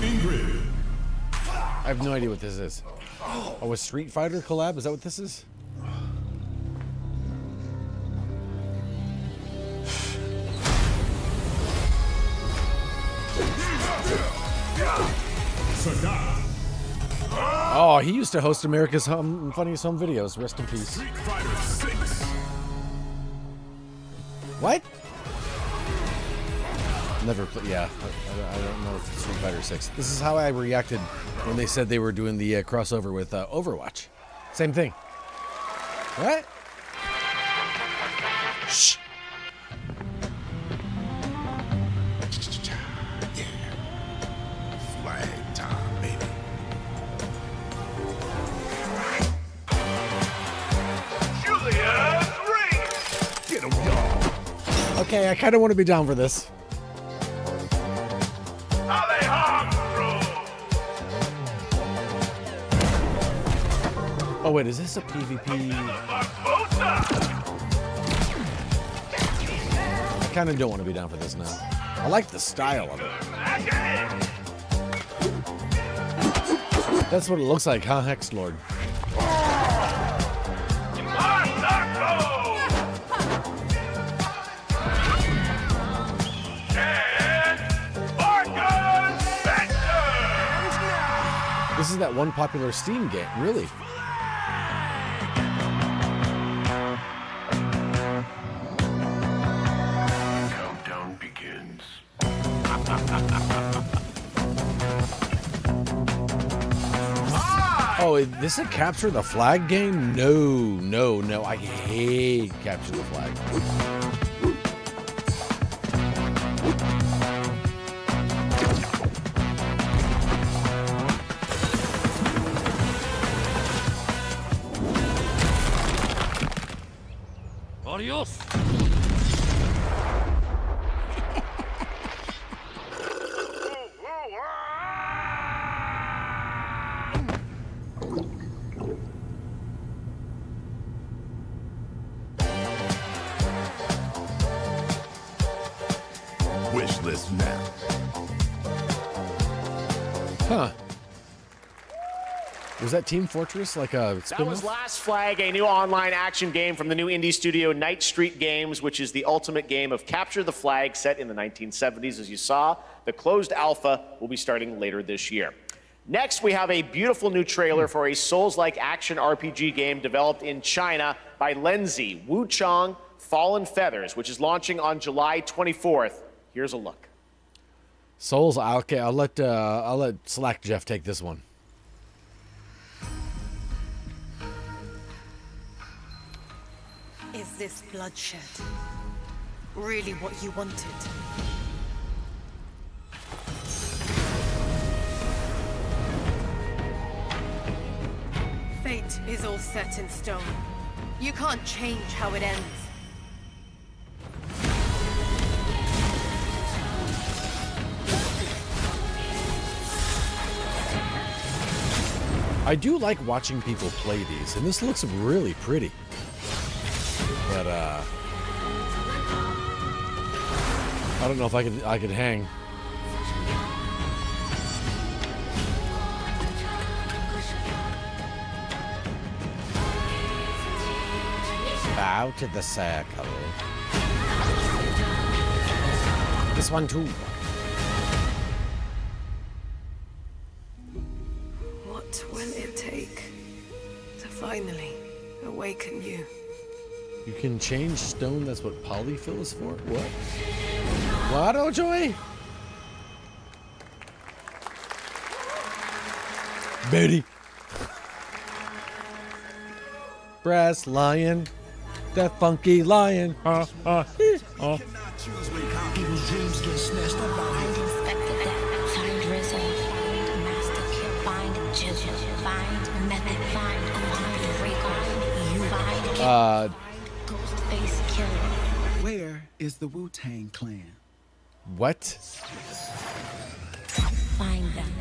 Ingrid. I have no idea what this is. Oh, a Street Fighter collab? Is that what this is? Oh, he used to host America's Funniest Home Videos. Rest in peace. What? Never played. Yeah, I don't know if it's Street Fighter 6. This is how I reacted when they said they were doing the crossover with Overwatch. Same thing. What? Shh. Flag time, baby. Julia's ring. Get him, y'all. Okay, I kind of want to be down for this. Oh wait, is this a PvP? I kind of don't want to be down for this now. I like the style of it. That's what it looks like, huh, Hexlord? This is that one popular Steam game, really. Countdown begins. Oh, this is a capture the flag game? No. I hate capture the flag. Adios. Wish list now. Huh. Was that Team Fortress like a spin-off? That was Last Flag, a new online action game from the new indie studio Night Street Games, which is the ultimate game of capture the flag set in the 1970s. As you saw, the closed alpha will be starting later this year. Next, we have a beautiful new trailer for a Souls-like action RPG game developed in China by Lenzi, Wuchang Fallen Feathers, which is launching on July 24th. Here's a look. Souls. Okay, I'll let Slack Jeff take this one. Is this bloodshed really what you wanted? Fate is all set in stone. You can't change how it ends. I do like watching people play these, and this looks really pretty. But I don't know if I could hang. Bow to the circle. This one too. What will it take to finally awaken you? You can change stone. That's what polyfill is for? What? What, Ojoy? Betty. Brass lion. That funky lion. People's dreams get snatched up by him. Find Rizzo, find Master Kill, find Jizzle, find Method, find Rico, you find Ghostface Killer. Where is the Wu-Tang Clan? What? Find them.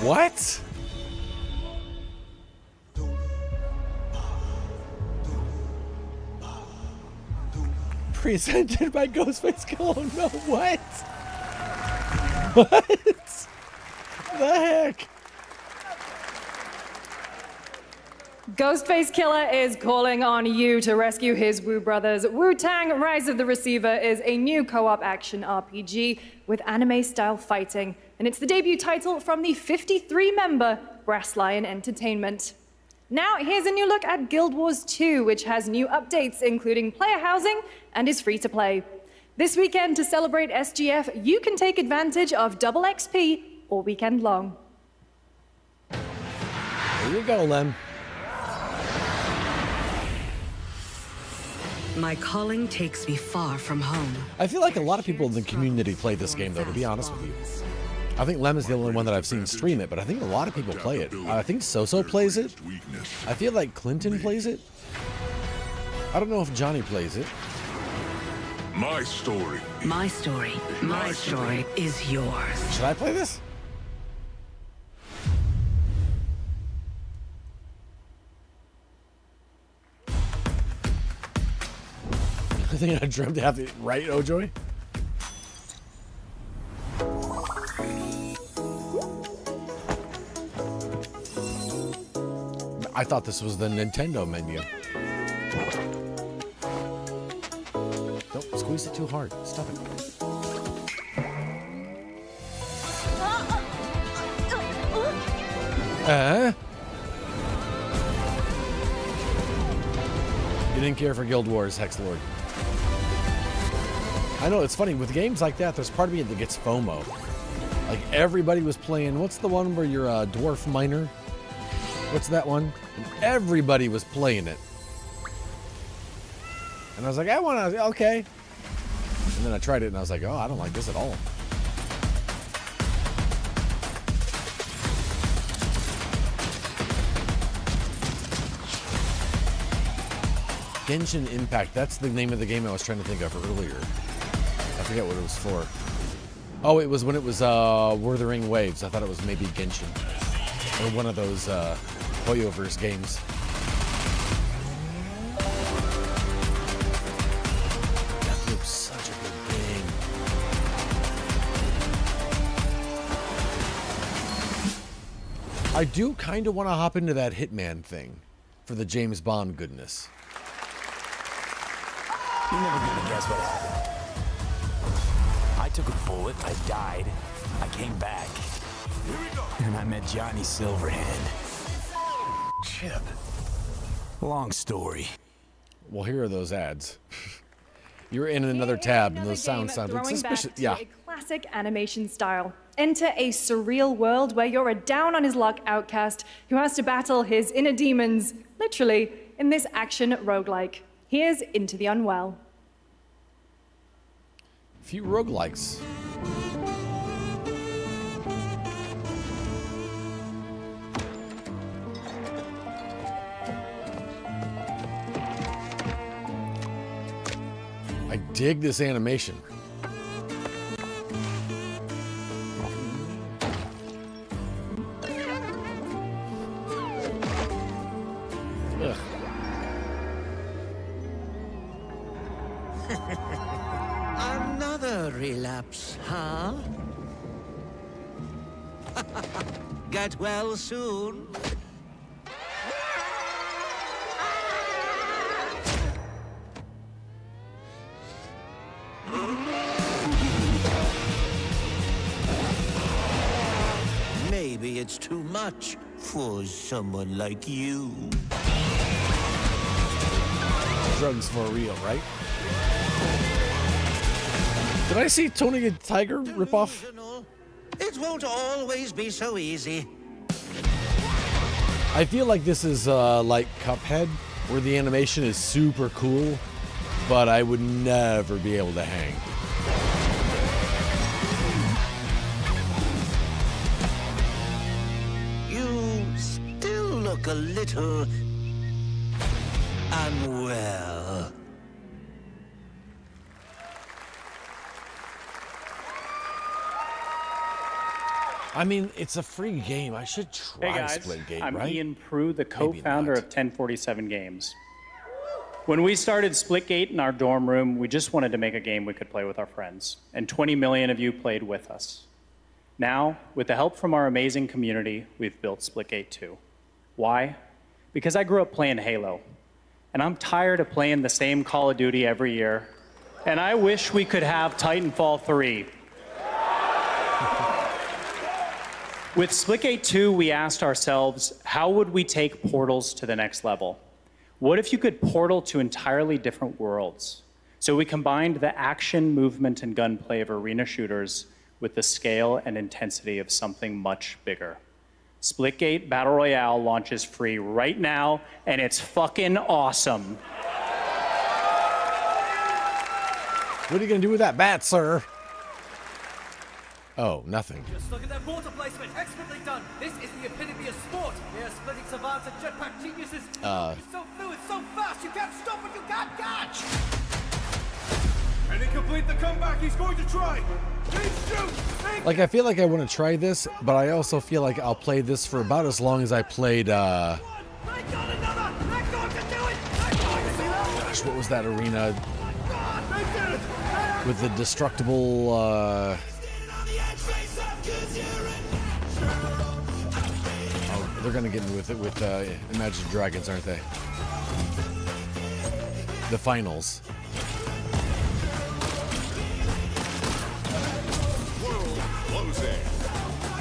What? Presented by Ghostface Killer. No, what? What? The heck? Ghostface Killer is calling on you to rescue his Wu brothers. Wu-Tang Rise of the Receiver is a new co-op action RPG with anime-style fighting, and it's the debut title from the 53-member Brass Lion Entertainment. Now, here's a new look at Guild Wars 2, which has new updates, including player housing, and is free to play. This weekend, to celebrate SGF, you can take advantage of double XP all weekend long. There you go, Lem. My calling takes me far from home. I feel like a lot of people in the community play this game, though, to be honest with you. I think Lem is the only one that I've seen stream it, but I think a lot of people play it. I think Soso plays it. I feel like Clinton plays it. I don't know if Johnny plays it. My story. My story. My story is yours. Should I play this? I think I dreamt to have it right, Ojoy. I thought this was the Nintendo menu. Don't squeeze it too hard. Stop it. didn't care for Guild Wars, Hexlord. I know, it's funny. With games like that, there's part of me that gets FOMO. Like, everybody was playing... What's the one where you're a dwarf miner? What's that one? And everybody was playing it. And I was like, I want to... Okay. And then I tried it, and I was like, oh, I don't like this at all. Genshin Impact. That's the name of the game I was trying to think of earlier. I forget what it was for. Oh, it was when it was Wuthering Waves. I thought it was maybe Genshin. Or one of those Hoyoverse games. Deathloop's such a good game. I do kind of want to hop into that Hitman thing for the James Bond goodness. You're never gonna guess what happened. I took a bullet, I died, I came back. Here we go. And I met Johnny Silverhand. Chip. Long story. Well, here are those ads. You're in another tab, and those sounds sounded suspicious. Yeah. A classic animation style. Enter a surreal world where you're a down-on-his-luck outcast who has to battle his inner demons, literally, in this action roguelike. Here's Into the Unwell. Few roguelikes. I dig this animation. Ugh. Another relapse, huh? Get well soon. Maybe it's too much for someone like you. Drugs for real, right? Did I see Tony and Tiger ripoff? It won't always be so easy. I feel like this is like Cuphead, where the animation is super cool, but I would never be able to hang. You still look a little unwell. I mean, it's a free game. I should try Hey guys, Splitgate, I'm right? Ian Prue, the co-founder of 1047 Games. When we started Splitgate in our dorm room, we just wanted to make a game we could play with our friends, and 20 million of you played with us. Now, with the help from our amazing community, we've built Splitgate 2. Why? Because I grew up playing Halo, and I'm tired of playing the same Call of Duty every year, and I wish we could have Titanfall 3. With Splitgate 2, we asked ourselves, how would we take portals to the next level? What if you could portal to entirely different worlds? So we combined the action, movement, and gunplay of arena shooters with the scale and intensity of something much bigger. Splitgate Battle Royale launches free right now, and it's fucking awesome. What are you gonna do with that bat, sir? Oh, nothing. Just look at that water placement. Expertly done. This is the epitome of sport. We are splitting savants and jetpack geniuses. It's so fluid, so fast. You can't stop what you can't catch. Can he complete the comeback he's going to try? Please shoot! Like, I feel like I want to try this, but I also feel like I'll play this for about as long as I played, gosh, what was that arena with the destructible, oh, they're gonna get into it with Imagine Dragons, aren't they? The finals.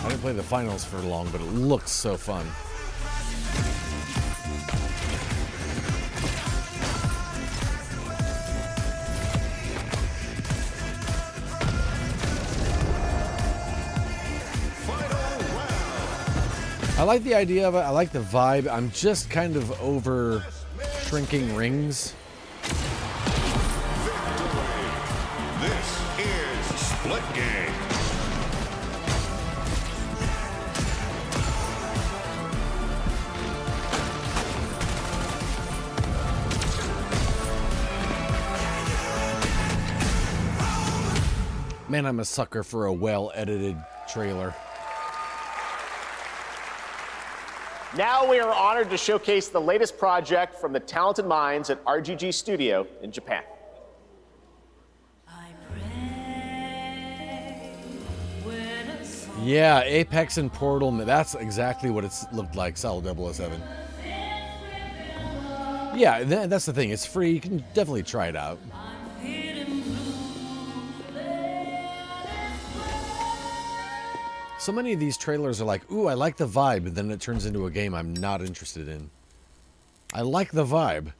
I didn't play the finals for long, but it looks so fun. I like the idea of it. I like the vibe. I'm just kind of over shrinking rings. This is Split Game. Man, I'm a sucker for a well-edited trailer. Now we are honored to showcase the latest project from the talented minds at RGG Studio in Japan. Yeah, Apex and Portal, that's exactly what it's looked like, Solid 007. Yeah, that's the thing. It's free. You can definitely try it out. So many of these trailers are like, ooh, I like the vibe, and then it turns into a game I'm not interested in. I like the vibe.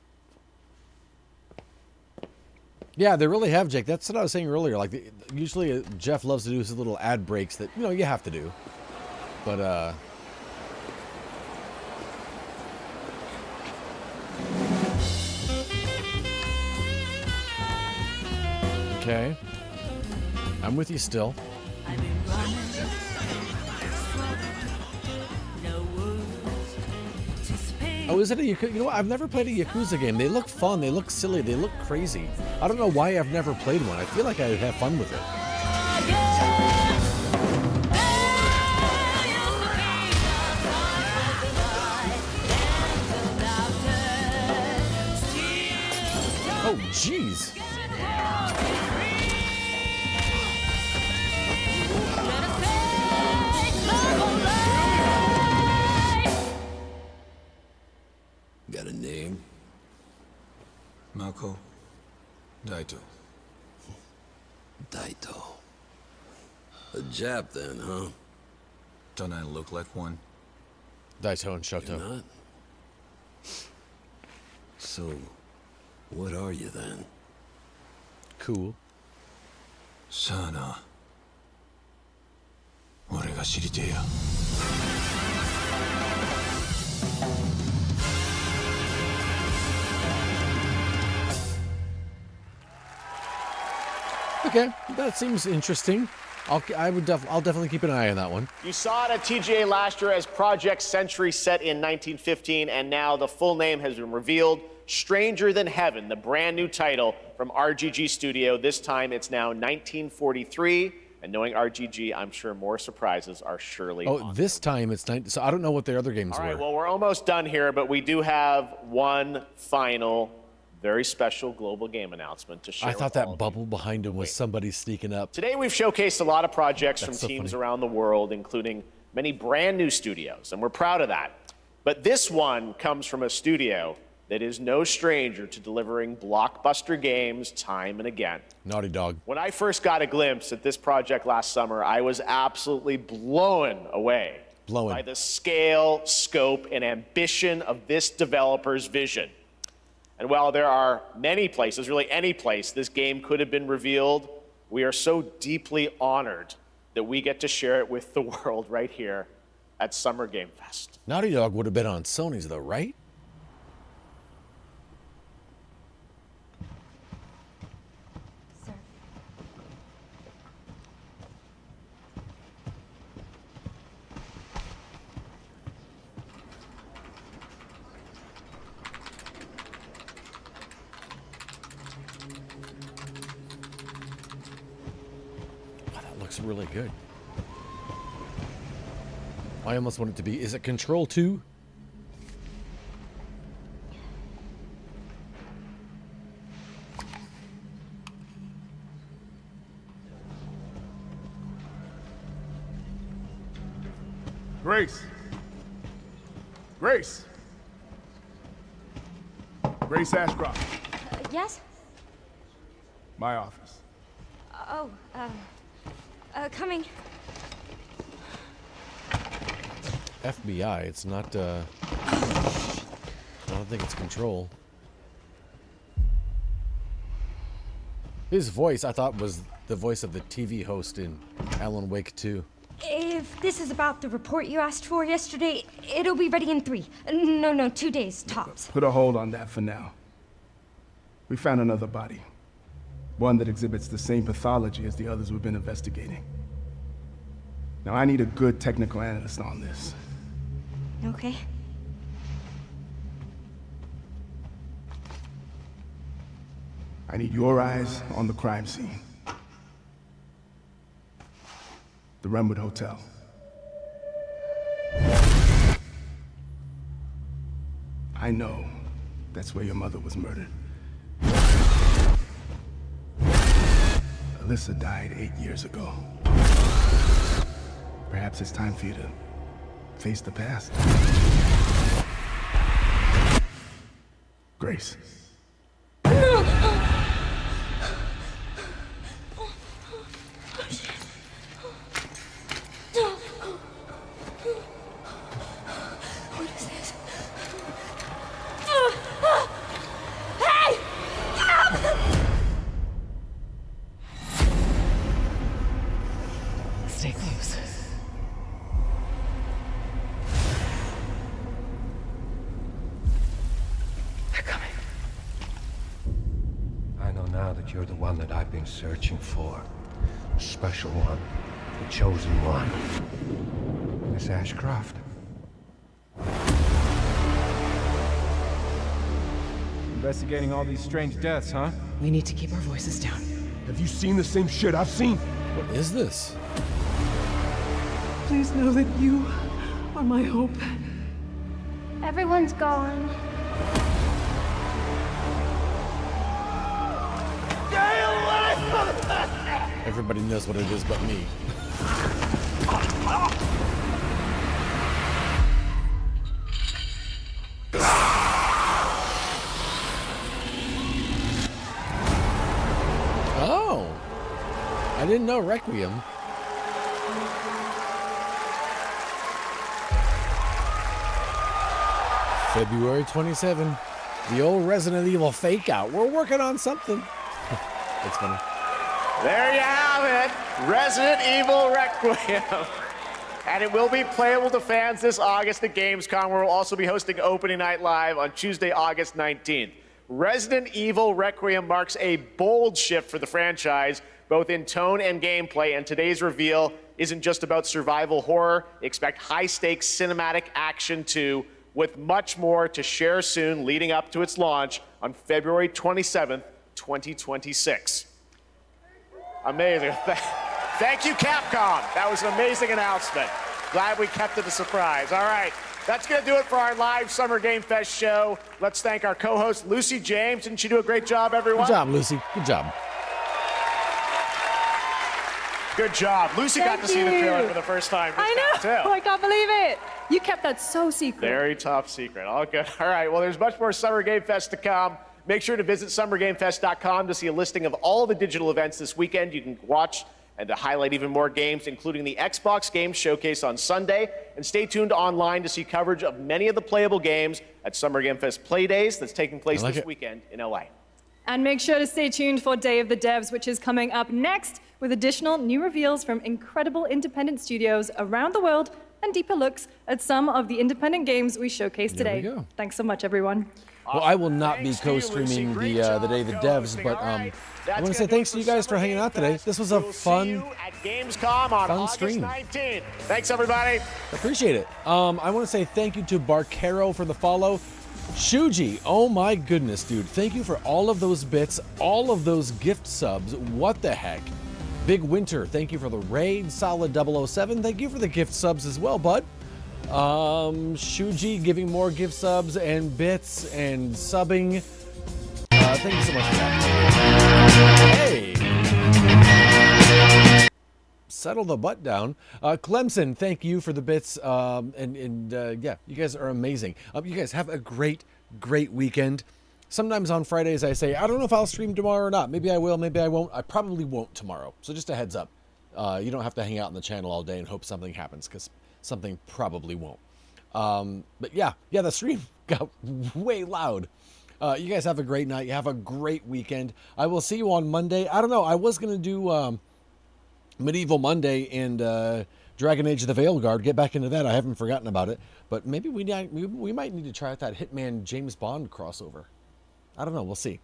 Yeah, they really have, Jake. That's what I was saying earlier. Like, usually Jeff loves to do his little ad breaks that, you know, you have to do. But, okay. I'm with you still. Oh, is it a Yakuza? You know what? I've never played a Yakuza game. They look fun. They look silly. They look crazy. I don't know why I've never played one. I feel like I'd have fun with it. Oh, jeez. Got a name? Mako Daito. Daito. A Jap then, huh? Don't I look like one? Daito and Shoto. You're not? So, what are you then? Cool. Sana. 俺が知りてえや。Okay, that seems interesting. I'll definitely keep an eye on that one. You saw it at TGA last year as Project Century set in 1915, and now the full name has been revealed. Stranger Than Heaven, the brand new title from RGG Studio. This time it's now 1943, and knowing RGG, I'm sure more surprises are surely on. This time it's so I don't know what their other games All right, were. well, we're almost done here, but we do have one final, very special global game announcement to share. I thought that bubble behind him was somebody sneaking up. Today we've showcased a lot of projects That's from so teams funny. around the world, including many brand new studios, and we're proud of that. But this one comes from a studio that is no stranger to delivering blockbuster games time and again. Naughty Dog. When I first got a glimpse at this project last summer, I was absolutely blown away by the scale, scope, and ambition of this developer's vision. And while there are many places, really any place, this game could have been revealed, we are so deeply honored that we get to share it with the world right here at Summer Game Fest. Naughty Dog would have been on Sony's though, right? Looks really good. I almost want it to be, is it Control 2? Grace. Grace. Grace Ashcroft. Yes? My office. Oh, coming. FBI, it's not, I don't think it's Control. His voice, I thought, was the voice of the TV host in Alan Wake 2. If this is about the report you asked for yesterday, it'll be ready in 3. No, 2 days, tops. Put a hold on that for now. We found another body. One that exhibits the same pathology as the others we've been investigating. Now, I need a good technical analyst on this. Okay. I need your eyes on the crime scene. The Renwood Hotel. I know that's where your mother was murdered. Alyssa died 8 years ago. Perhaps it's time for you to face the past. Grace. What is this? Hey! Stay close. They're coming. I know now that you're the one that I've been searching for. The special one. The chosen one. Miss Ashcroft. Investigating all these strange deaths, huh? We need to keep our voices down. Have you seen the same shit I've seen? What is this? Please know that you are my hope. Everyone's gone. Everybody knows what it is but me. Oh, I didn't know Requiem. February 27, the old Resident Evil fake out. We're working on something. It's funny. There you have it, Resident Evil Requiem. And it will be playable to fans this August at Gamescom, where we'll also be hosting Opening Night Live on Tuesday, August 19th. Resident Evil Requiem marks a bold shift for the franchise, both in tone and gameplay, and today's reveal isn't just about survival horror. Expect high-stakes cinematic action too, with much more to share soon leading up to its launch on February 27th, 2026. Amazing. Thank you, Capcom. That was an amazing announcement. Glad we kept it a surprise. All right, that's going to do it for our live Summer Game Fest show. Let's thank our co-host, Lucy James. Didn't she do a great job, everyone? Good job, Lucy. Good job. Good job. Lucy got to see the trailer for the first time. I know. Too. I can't believe it. You kept that so secret. Very top secret. All good. All right. Well, there's much more Summer Game Fest to come. Make sure to visit summergamefest.com to see a listing of all the digital events this weekend you can watch and to highlight even more games, including the Xbox Games Showcase on Sunday. And stay tuned online to see coverage of many of the playable games at Summer Game Fest Play Days that's taking place this weekend in LA. And make sure to stay tuned for Day of the Devs, which is coming up next with additional new reveals from incredible independent studios around the world and deeper looks at some of the independent games we showcased today. There we go. Thanks so much, everyone. Well, I will not be co-streaming the Day of the Devs, but I want to say thanks to you guys for hanging out today. This was a fun, at Gamescom on August stream. 19th. Thanks, everybody. Appreciate it. I want to say thank you to Barcaro for the follow. Shuji, oh my goodness, dude. Thank you for all of those bits, all of those gift subs. What the heck? Big Winter, thank you for the raid. Solid 007, thank you for the gift subs as well, bud. Shuji giving more gift subs and bits and subbing. Thank you so much for that. Hey! Settle the butt down. Clemson, thank you for the bits. Yeah, you guys are amazing. You guys have a great, great weekend. Sometimes on Fridays I say, I don't know if I'll stream tomorrow or not. Maybe I will, maybe I won't. I probably won't tomorrow. So just a heads up. You don't have to hang out on the channel all day and hope something happens, because something probably won't. But yeah, the stream got way loud. You guys have a great night. You have a great weekend. I will see you on Monday. I don't know. I was going to do Medieval Monday and Dragon Age of the Veilguard. Get back into that. I haven't forgotten about it. But maybe we might need to try out that Hitman James Bond crossover. I don't know. We'll see.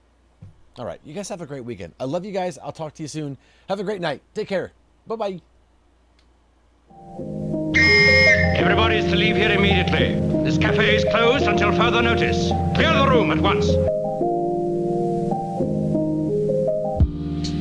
All right. You guys have a great weekend. I love you guys. I'll talk to you soon. Have a great night. Take care. Bye-bye. Everybody is to leave here immediately. This cafe is closed until further notice. Clear the room at once.